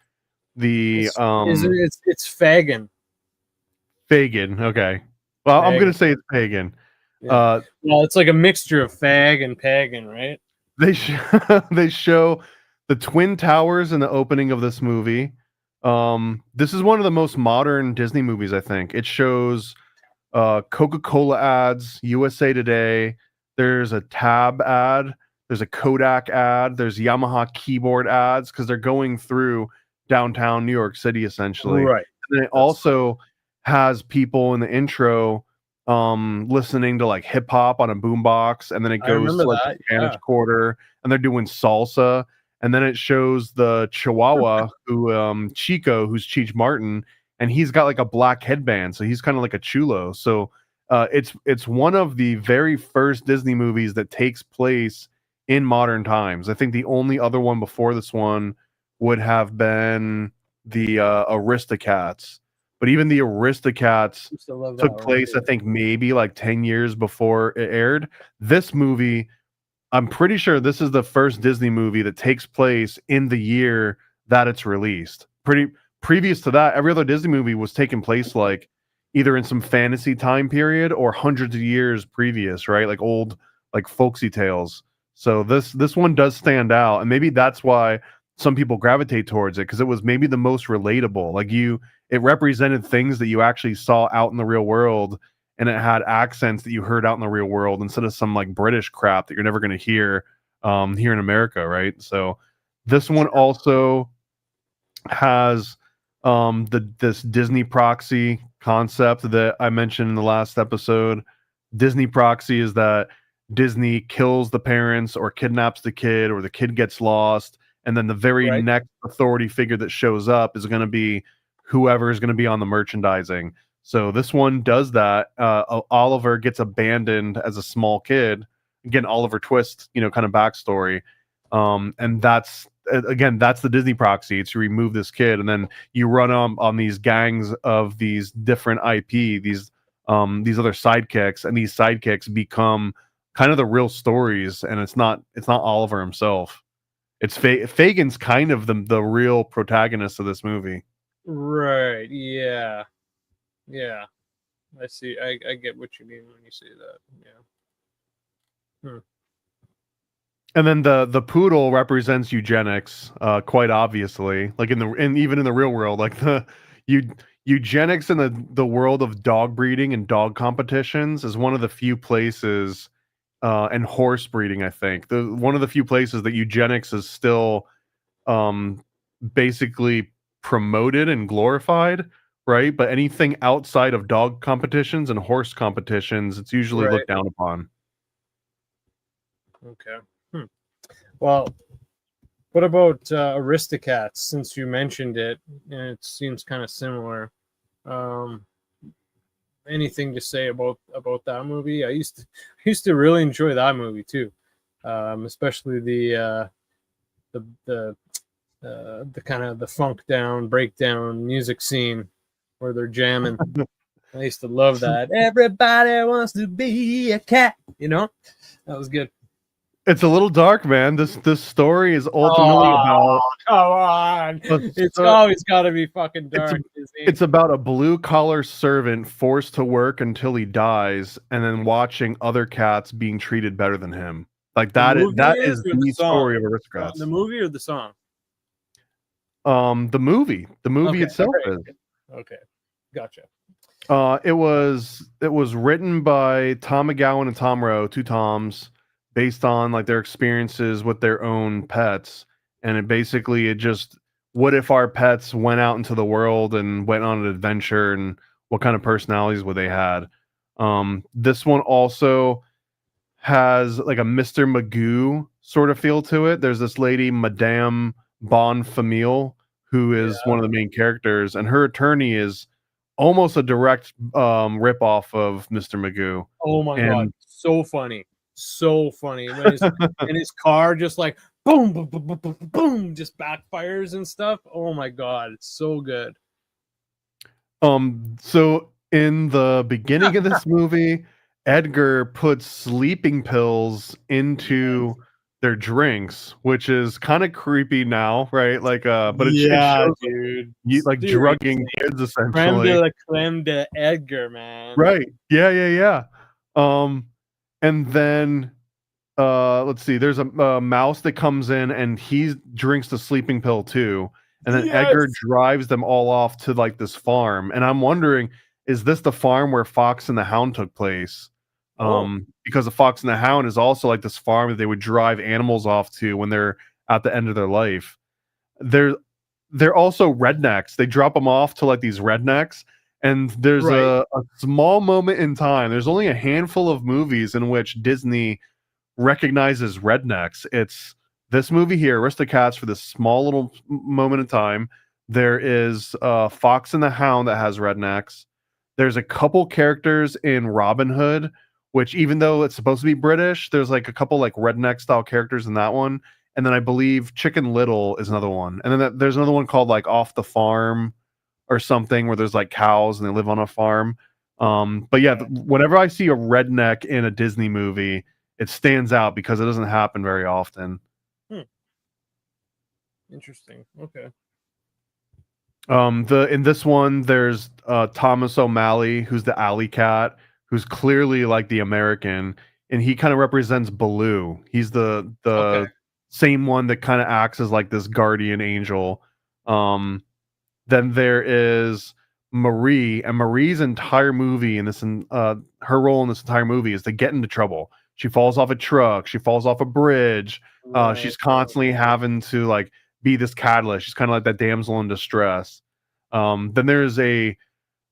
It's Fagin. Fagin, okay. Well, I'm gonna say it's Pagan. Yeah. Well, it's like a mixture of fag and pagan, right? They show the Twin Towers in the opening of this movie. This is one of the most modern Disney movies, I think. It shows Coca-Cola ads, USA Today. There's a Tab ad. There's a Kodak ad. There's Yamaha keyboard ads because they're going through downtown New York City essentially. Right. And then it also has people in the intro listening to like hip hop on a boombox, and then it I goes remember to like that. the Spanish Yeah. Quarter, and they're doing salsa, and then it shows the Chihuahua who Chico, who's Cheech Martin, and he's got like a black headband, so he's kind of like a chulo. So it's one of the very first Disney movies that takes place in modern times. I think the only other one before this one would have been the Aristocats, but even the Aristocats Used to love that took one, place, too. I think, maybe like 10 years before it aired. This movie, I'm pretty sure this is the first Disney movie that takes place in the year that it's released. Pretty previous to that, every other Disney movie was taking place like either in some fantasy time period or hundreds of years previous, right? Like old, like folksy tales. So this one does stand out, and maybe that's why some people gravitate towards it, because it was maybe the most relatable. Like it represented things that you actually saw out in the real world, and it had accents that you heard out in the real world instead of some like British crap that you're never going to hear here in America, right? So this one also has this Disney proxy concept that I mentioned in the last episode. Disney proxy is that Disney kills the parents or kidnaps the kid, or the kid gets lost, and then the very Right. next authority figure that shows up is going to be whoever is going to be on the merchandising. So this one does that. Oliver gets abandoned as a small kid. Again, Oliver Twist, kind of backstory. And that's again, that's the Disney proxy. It's to remove this kid, and then you run on these gangs of these different IP, these other sidekicks, and these sidekicks become kind of the real stories. And it's not Oliver himself. It's Fagin's kind of the real protagonist of this movie. Right. Yeah. Yeah. I see. I get what you mean when you say that. Yeah. And then the poodle represents eugenics, quite obviously. Like even in the real world, like the eugenics in the world of dog breeding and dog competitions is one of the few places, and horse breeding, I think, one of the few places that eugenics is still basically promoted and glorified, right? But anything outside of dog competitions and horse competitions, it's usually Right. looked down upon. Okay. Well, what about Aristocats? Since you mentioned it, and it seems kind of similar. Anything to say about that movie? I used to really enjoy that movie too, especially the kind of the funk down breakdown music scene where they're jamming. I used to love that. Everybody wants to be a cat. That was good. It's a little dark, man. This story is ultimately about. Come on. It's always got to be fucking dark. It's about a blue-collar servant forced to work until he dies, and then watching other cats being treated better than him. Like that is the story of Aristocrats. The movie or the song? The movie Okay, itself right. is. Okay, gotcha. It was written by Tom McGowan and Tom Rowe, two Toms, based on like their experiences with their own pets. And it just, what if our pets went out into the world and went on an adventure, and what kind of personalities would they had? This one also has like a Mr. Magoo sort of feel to it. There's this lady, Madame Bonfamille, who is one of the main characters, and her attorney is almost a direct rip off of Mr. Magoo. Oh my god, so funny. So funny. When his car just like boom, boom, boom, boom, boom, boom, just backfires and stuff. Oh my god, it's so good. So in the beginning of this movie, Edgar puts sleeping pills into their drinks, which is kind of creepy now, right? Like, but it shows dude, like drugging kids Creme essentially. de Edgar, man. Right? Yeah. And then let's see. There's a mouse that comes in, and he drinks the sleeping pill too. and then Edgar drives them all off to like this farm. And I'm wondering, is this the farm where Fox and the Hound took place? Because the Fox and the Hound is also like this farm that they would drive animals off to when they're at the end of their life. They're also rednecks. They drop them off to like these rednecks, and there's a small moment in time. There's only a handful of movies in which Disney recognizes rednecks. It's this movie here, Aristocats, for this small little moment in time. There is Fox and the Hound that has rednecks. There's a couple characters in Robin Hood, which even though it's supposed to be British, there's like a couple like redneck style characters in that one. And then I believe Chicken Little is another one. And then there's another one called like Off the Farm or something where there's like cows and they live on a farm. But yeah, whenever I see a redneck in a Disney movie, it stands out because it doesn't happen very often. Interesting. Okay. In this one, there's Thomas O'Malley, who's the alley cat, who's clearly like the American, and he kind of represents Baloo. He's the same one that kind of acts as like this guardian angel. Then there is Marie, and Marie's entire movie her role in this entire movie is to get into trouble. She falls off a truck. She falls off a bridge. She's constantly having to like be this catalyst. She's kind of like that damsel in distress. Then there's a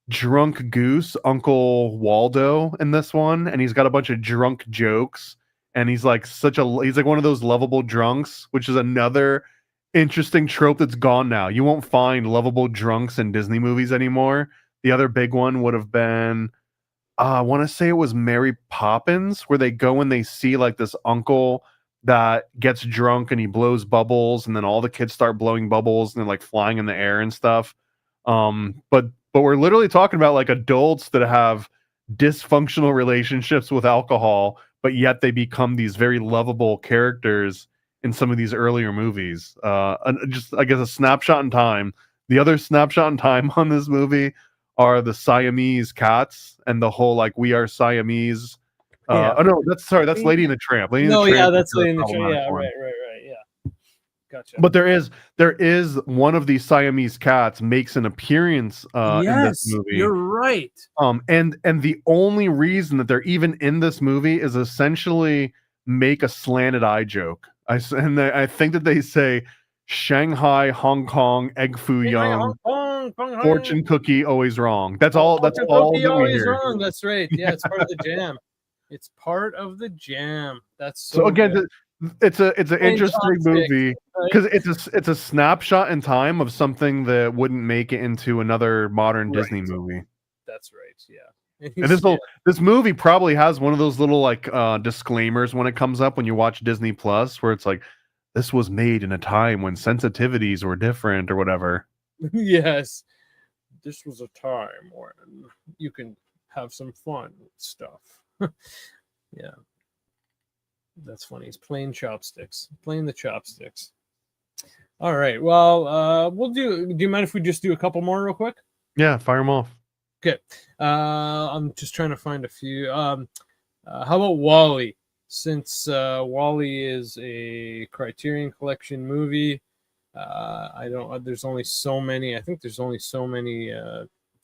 drunk goose, Uncle Waldo, in this one, and he's got a bunch of drunk jokes. And he's like he's like one of those lovable drunks, which is another interesting trope that's gone now. You won't find lovable drunks in Disney movies anymore. The other big one would have been I want to say it was Mary Poppins, where they go and they see like this uncle that gets drunk and he blows bubbles, and then all the kids start blowing bubbles and they're like flying in the air and stuff. But we're literally talking about like adults that have dysfunctional relationships with alcohol, but yet they become these very lovable characters in some of these earlier movies. And just I guess a snapshot in time. The other snapshot in time on this movie are the Siamese cats and the whole like we are Siamese. Oh no, that's Lady and the Tramp. Lady and the Tramp, that's Lady and the Tramp. Yeah, right. Yeah, gotcha. But there is one of these Siamese cats makes an appearance in this movie. You're right. And the only reason that they're even in this movie is essentially make a slanted eye joke. I think that they say Shanghai, Hong Kong, egg foo young, fortune cookie always wrong. That's all. That's all that we hear. Wrong. That's right. Yeah, it's part of the jam. It's part of the jam. That's so again. It's an interesting movie because it's a snapshot in time of something that wouldn't make it into another modern Disney movie. That's right. Yeah. And this movie probably has one of those little like disclaimers when it comes up when you watch Disney Plus, where it's like, this was made in a time when sensitivities were different or whatever. Yes, this was a time when you can have some fun with stuff. Yeah. That's funny. He's playing chopsticks. Playing the chopsticks. All right. Well, do you mind if we just do a couple more real quick? Yeah, fire them off. Okay. I'm just trying to find a few. How about Wall-E? Since Wall-E is a Criterion Collection movie, there's only so many. I think there's only so many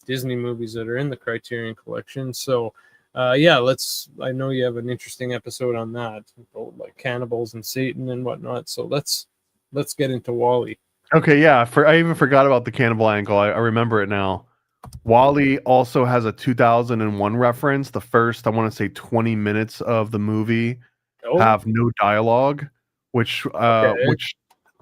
Disney movies that are in the Criterion Collection. So yeah, I know you have an interesting episode on that, like cannibals and Satan and whatnot. So let's get into Wall-E. Okay, yeah. I even forgot about the cannibal angle. I remember it now. Wall-E also has a 2001 reference. The first, I want to say, 20 minutes of the movie have no dialogue, which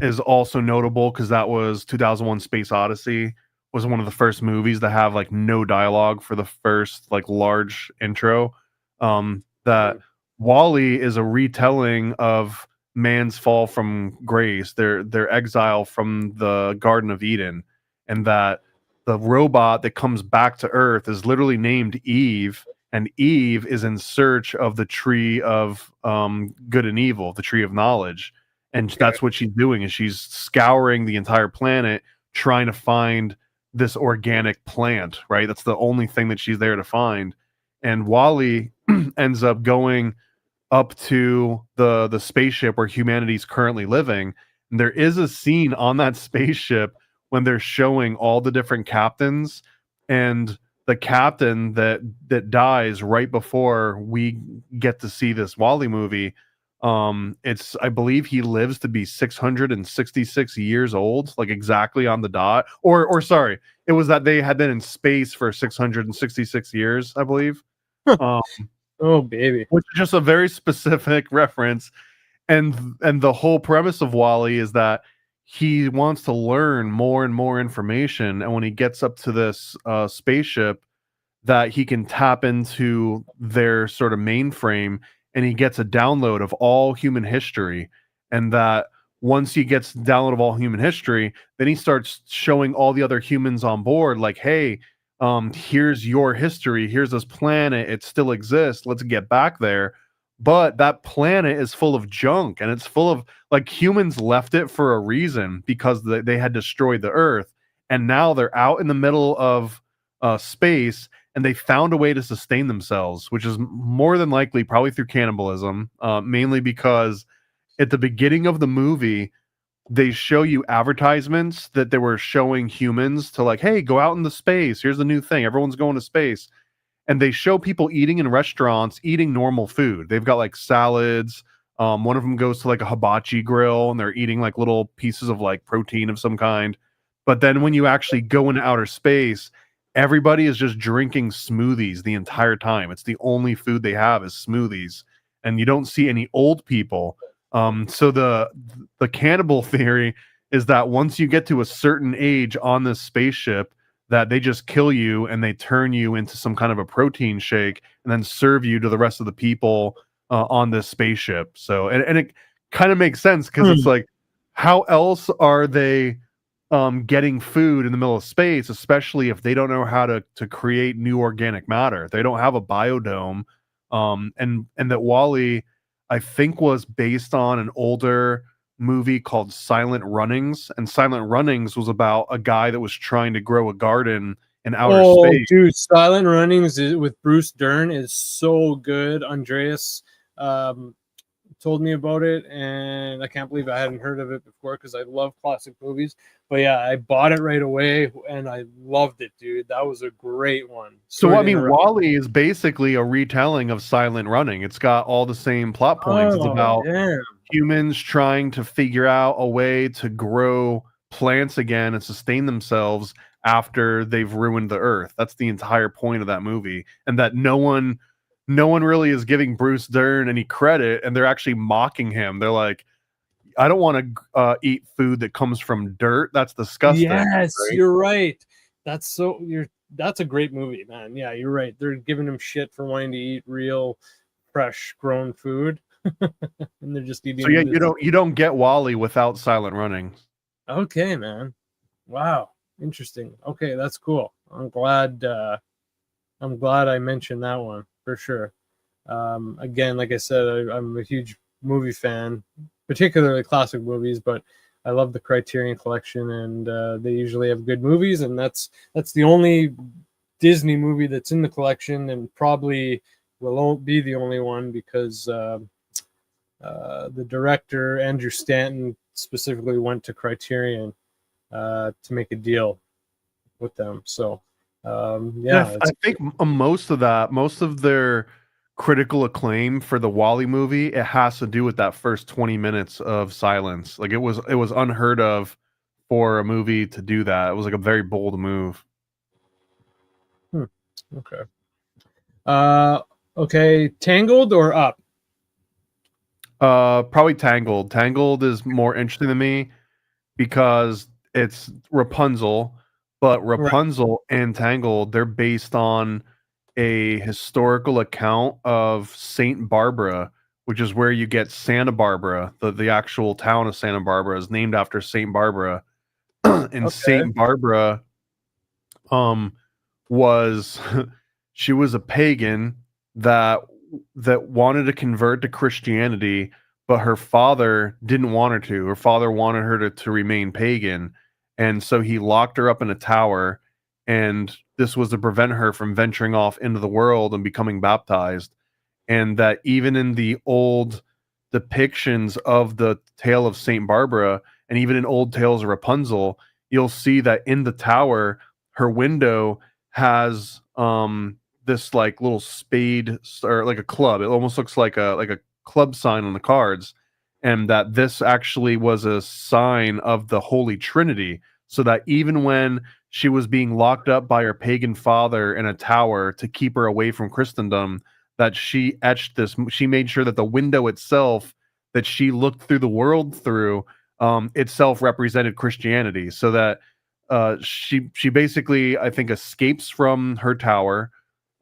is also notable because that was 2001: Space Odyssey. Was one of the first movies to have like no dialogue for the first like large intro. That Wall-E is a retelling of man's fall from grace, their exile from the Garden of Eden, and that the robot that comes back to Earth is literally named Eve, and Eve is in search of the tree of good and evil, the tree of knowledge, and that's what she's doing. Is she's scouring the entire planet trying to find this organic plant, right? That's the only thing that she's there to find. And Wall-E ends up going up to the spaceship where humanity's currently living. And there is a scene on that spaceship when they're showing all the different captains, and the captain that dies right before we get to see this Wally movie. It's, I believe he lives to be 666 years old, like exactly on the dot. Or sorry, it was that they had been in space for 666 years, I believe. Um, Oh baby. which is just a very specific reference. And the whole premise of Wally is that he wants to learn more and more information, and when he gets up to this spaceship, that he can tap into their sort of mainframe, and he gets a download of all human history. And that once he gets download of all human history, then he starts showing all the other humans on board, like, hey, here's your history, here's this planet, it still exists, let's get back there. But that planet is full of junk, and it's full of, like, humans left it for a reason, because they had destroyed the earth, and now they're out in the middle of space, and they found a way to sustain themselves, which is more than likely probably through cannibalism, mainly because at the beginning of the movie, they show you advertisements that they were showing humans to, like, hey, go out into space. Here's the new thing. Everyone's going to space. And they show people eating in restaurants, eating normal food. They've got like salads. One of them goes to like a hibachi grill, and they're eating like little pieces of like protein of some kind. But then when you actually go into outer space, everybody is just drinking smoothies the entire time. It's the only food they have is smoothies, and you don't see any old people. So the cannibal theory is that once you get to a certain age on this spaceship, that they just kill you and they turn you into some kind of a protein shake and then serve you to the rest of the people on this spaceship. So, and it kind of makes sense, because it's like, how else are they getting food in the middle of space, especially if they don't know how to create new organic matter? They don't have a biodome. And that Wally, I think, was based on an older movie called Silent Runnings, and Silent Runnings was about a guy that was trying to grow a garden in outer space. Dude, Silent Runnings with Bruce Dern is so good. Andreas told me about it, and I can't believe I hadn't heard of it before, because I love classic movies. But yeah, I bought it right away and I loved it, dude. That was a great one. So I mean, Wally is basically a retelling of Silent Running. It's got all the same plot points. It's about humans trying to figure out a way to grow plants again and sustain themselves after they've ruined the earth. That's the entire point of that movie. And that no one really is giving Bruce Dern any credit, and they're actually mocking him. They're like, I don't want to eat food that comes from dirt. That's disgusting. Yes, right? You're right. That's a great movie, man. Yeah, you're right. They're giving him shit for wanting to eat real, fresh grown food. And they're just eating. So yeah, you don't get Wally without Silent Running. Okay, man. Wow, interesting. Okay, that's cool. I'm glad I mentioned that one for sure. Again, like I said, I'm a huge movie fan, particularly classic movies, but I love the Criterion Collection, and they usually have good movies, and that's the only Disney movie that's in the collection, and probably will be the only one, because the director, Andrew Stanton, specifically went to Criterion to make a deal with them. So I think most of their critical acclaim for the Wally movie, it has to do with that first 20 minutes of silence. Like, it was unheard of for a movie to do that. It was like a very bold move. Okay. Okay, Tangled or Up? Probably Tangled. Tangled is more interesting to me because it's Rapunzel, but Rapunzel and Tangled, they're based on a historical account of Saint Barbara, which is where you get Santa Barbara. The actual town of Santa Barbara is named after Saint Barbara. And Saint Barbara was she was a pagan that wanted to convert to Christianity, but her father didn't want her to. Her father wanted her to remain pagan, and so he locked her up in a tower, and this was to prevent her from venturing off into the world and becoming baptized. And that even in the old depictions of the tale of Saint Barbara, and even in old tales of Rapunzel, you'll see that in the tower, her window has this like little spade or like a club. It almost looks like a club sign on the cards, and that this actually was a sign of the Holy Trinity. So that even when she was being locked up by her pagan father in a tower to keep her away from Christendom, that she etched this. She made sure that the window itself that she looked through the world through itself represented Christianity, so that she basically, I think, escapes from her tower,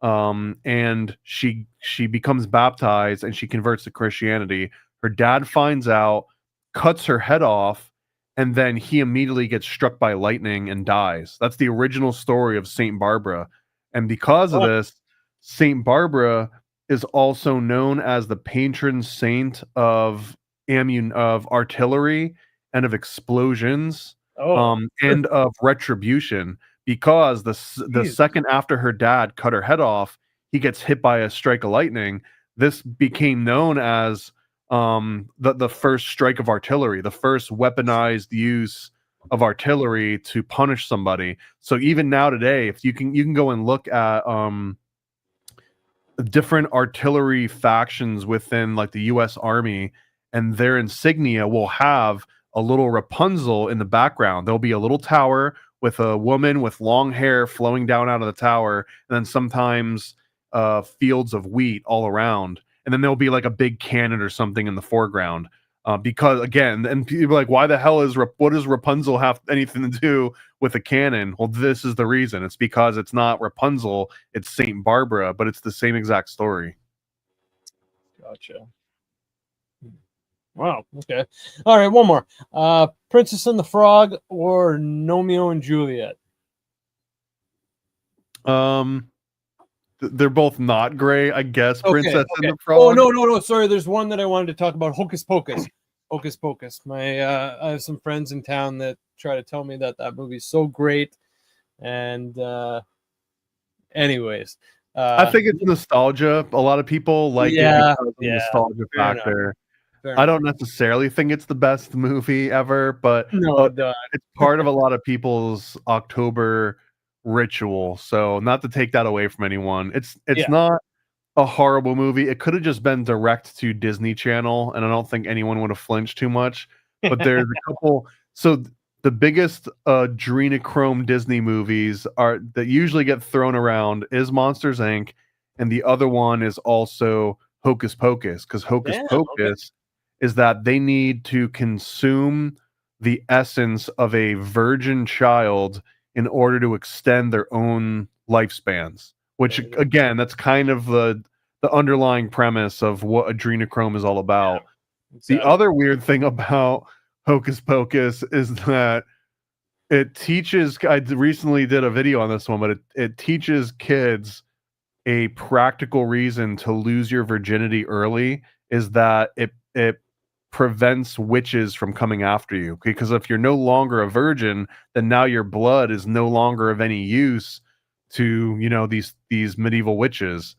and she becomes baptized and she converts to Christianity. Her dad finds out, cuts her head off, and then he immediately gets struck by lightning and dies. That's the original story of Saint Barbara, and because of this, Saint Barbara is also known as the patron saint of artillery and of explosions, and of retribution, because the second after her dad cut her head off, he gets hit by a strike of lightning. This became known as the first strike of artillery, the first weaponized use of artillery to punish somebody. So even now today, if you can go and look at different artillery factions within like the US Army, and their insignia will have a little Rapunzel in the background. There'll be a little tower with a woman with long hair flowing down out of the tower, and then sometimes fields of wheat all around. And then there'll be like a big cannon or something in the foreground. Because again, and people are like, why the hell what does Rapunzel have anything to do with a cannon? Well, this is the reason. It's because it's not Rapunzel, it's Saint Barbara, but it's the same exact story. Gotcha. Wow. Okay. All right. One more. Princess and the Frog or Romeo and Juliet? They're both not gray, I guess. Okay, Princess okay. and the Frog. Oh no. Sorry. There's one that I wanted to talk about. Hocus Pocus. Hocus Pocus. I have some friends in town that try to tell me that movie's so great. And anyways, I think it's nostalgia. A lot of people like it because of the nostalgia factor. I don't necessarily think it's the best movie ever, but it's part of a lot of people's October ritual. So not to take that away from anyone. It's not a horrible movie. It could have just been direct to Disney Channel, and I don't think anyone would have flinched too much. But there's a couple. So the biggest adrenochrome Disney movies that usually get thrown around is Monsters Inc., and the other one is also Hocus Pocus, because Hocus Pocus is that they need to consume the essence of a virgin child in order to extend their own lifespans. Which again, that's kind of the underlying premise of what adrenochrome is all about. Yeah, exactly. The other weird thing about Hocus Pocus is that it teaches, I recently did a video on this one, but it teaches kids a practical reason to lose your virginity early, is that it prevents witches from coming after you. Because if you're no longer a virgin, then now your blood is no longer of any use to, these medieval witches.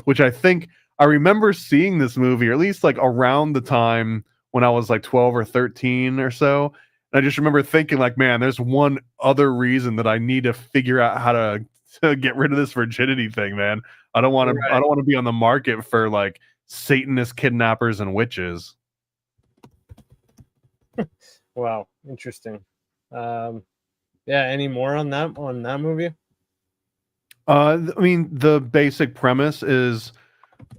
Which I think I remember seeing this movie, or at least like around the time when I was like 12 or 13 or so. And I just remember thinking like, man, there's one other reason that I need to figure out how to get rid of this virginity thing, man. I don't want to be on the market for like Satanist kidnappers and witches. Wow, interesting. Any more on that movie? I mean, the basic premise is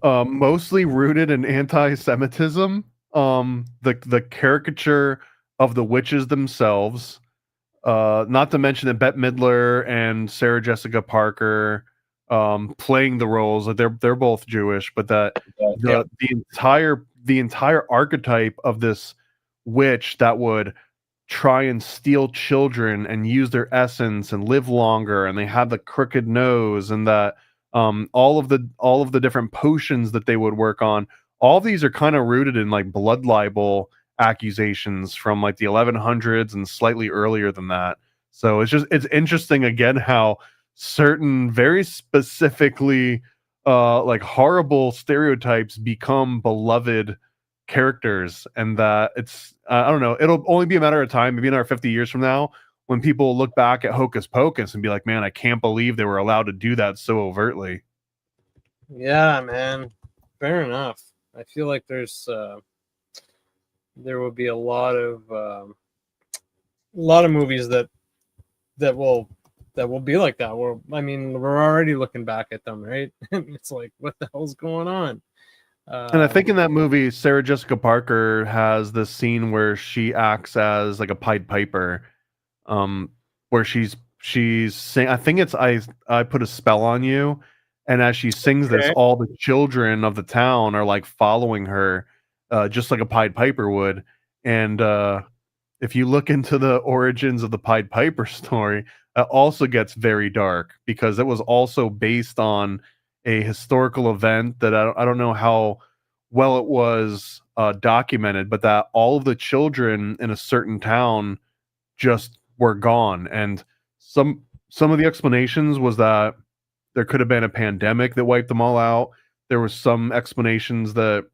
mostly rooted in anti-Semitism. The caricature of the witches themselves, not to mention that Bette Midler and Sarah Jessica Parker playing the roles. They're both Jewish, but that the entire archetype of this witch that would try and steal children and use their essence and live longer, and they had the crooked nose, and that all of the different potions that they would work on, all of these are kind of rooted in like blood libel accusations from like the 1100s and slightly earlier than that. So it's interesting again how certain very specifically like horrible stereotypes become beloved characters, and that it's I don't know, it'll only be a matter of time, maybe another 50 years from now, when people look back at Hocus Pocus and be like, man, I can't believe they were allowed to do that so overtly. Yeah, man. Fair enough. I feel like there will be a lot of movies that will be like that. I mean, we're already looking back at them, right? It's like, what the hell's going on? And I think in that movie, Sarah Jessica Parker has this scene where she acts as like a Pied Piper, where she's sing. I think it's I put a spell on you, and as she sings this, Okay. all the children of the town are like following her, just like a Pied Piper would. And if you look into the origins of the Pied Piper story, it also gets very dark because it was also based on a historical event that I don't know how well it was documented, but that all of the children in a certain town just were gone. And some of the explanations was that there could have been a pandemic that wiped them all out. There was some explanations that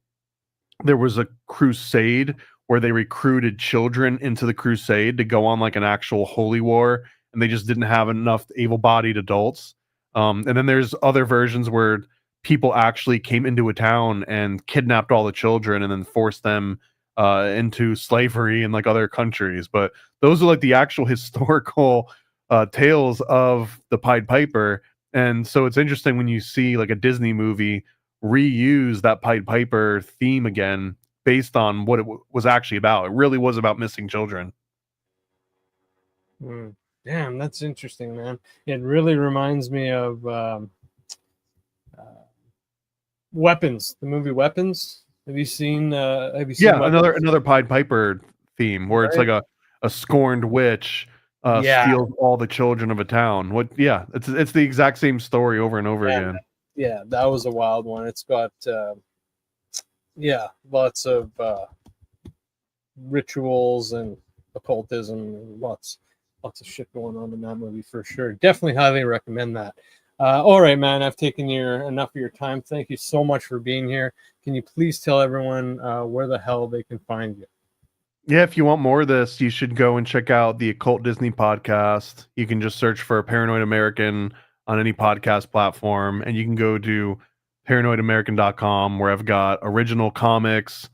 there was a crusade where they recruited children into the crusade to go on like an actual holy war, and they just didn't have enough able-bodied adults. And then there's other versions where people actually came into a town and kidnapped all the children and then forced them into slavery in like other countries. But those are like the actual historical tales of the Pied Piper. And so it's interesting when you see like a Disney movie reuse that Pied Piper theme again based on what it was actually about. It really was about missing children. Damn, that's interesting, man. It really reminds me of Weapons, the movie Weapons. Have you seen Yeah, Weapons? another Pied Piper theme where it's Right? like a scorned witch Yeah, steals all the children of a town. What? Yeah, it's the exact same story over and over yeah, again. yeah. That was a wild one. It's got lots of rituals and occultism, and lots of shit going on in that movie for sure. Definitely highly recommend that. All right, man, I've taken enough of your time. Thank you so much for being here. Can you please tell everyone where the hell they can find you? Yeah, if you want more of this, you should go and check out the Occult Disney podcast. You can just search for Paranoid American on any podcast platform, and you can go to paranoidamerican.com where I've got original comics,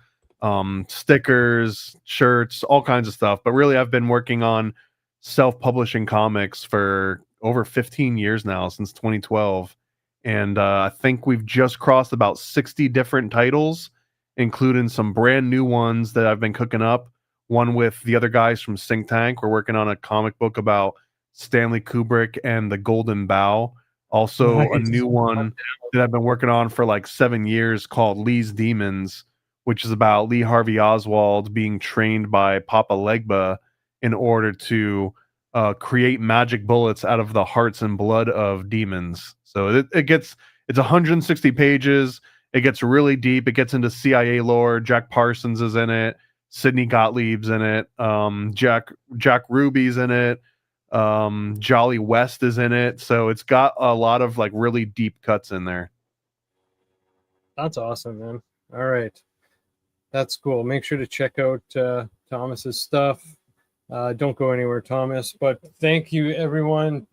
stickers, shirts, all kinds of stuff. But really, I've been working on self-publishing comics for over 15 years now, since 2012. And I think we've just crossed about 60 different titles, including some brand new ones that I've been cooking up. One with the other guys from Think Tank. We're working on a comic book about Stanley Kubrick and the Golden Bough. Also, a Nice. new one that I've been working on for like 7 years called Lee's Demons, which is about Lee Harvey Oswald being trained by Papa Legba in order to create magic bullets out of the hearts and blood of demons. So it's 160 pages. It gets really deep. It gets into CIA lore. Jack Parsons is in it. Sidney Gottlieb's in it. Jack Ruby's in it. Jolly West is in it. So it's got a lot of like really deep cuts in there. That's awesome, man. All right. That's cool. Make sure to check out Thomas's stuff. Don't go anywhere, Thomas. But thank you, everyone.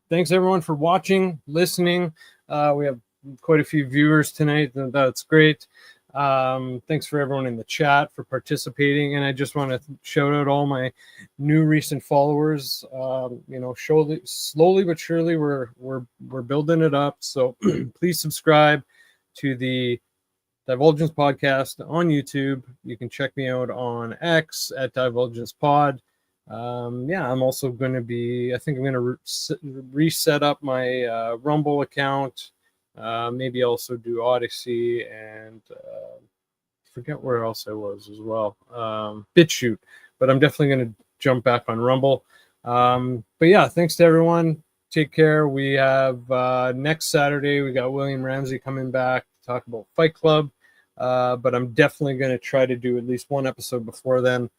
Thanks, everyone, for watching, listening. We have quite a few viewers tonight. That's great. Thanks for everyone in the chat for participating, and I just want to shout out all my new recent followers. Slowly but surely we're building it up. So please subscribe to the Divulgence Podcast on YouTube. You can check me out on X at Divulgence Pod. I'm also going to be, I think I'm going to reset up my Rumble account. Maybe also do Odyssey, and forget where else I was as well. BitChute, but I'm definitely going to jump back on Rumble. But yeah, thanks to everyone. Take care. We have next Saturday, we got William Ramsey coming back to talk about Fight Club. But I'm definitely going to try to do at least one episode before then.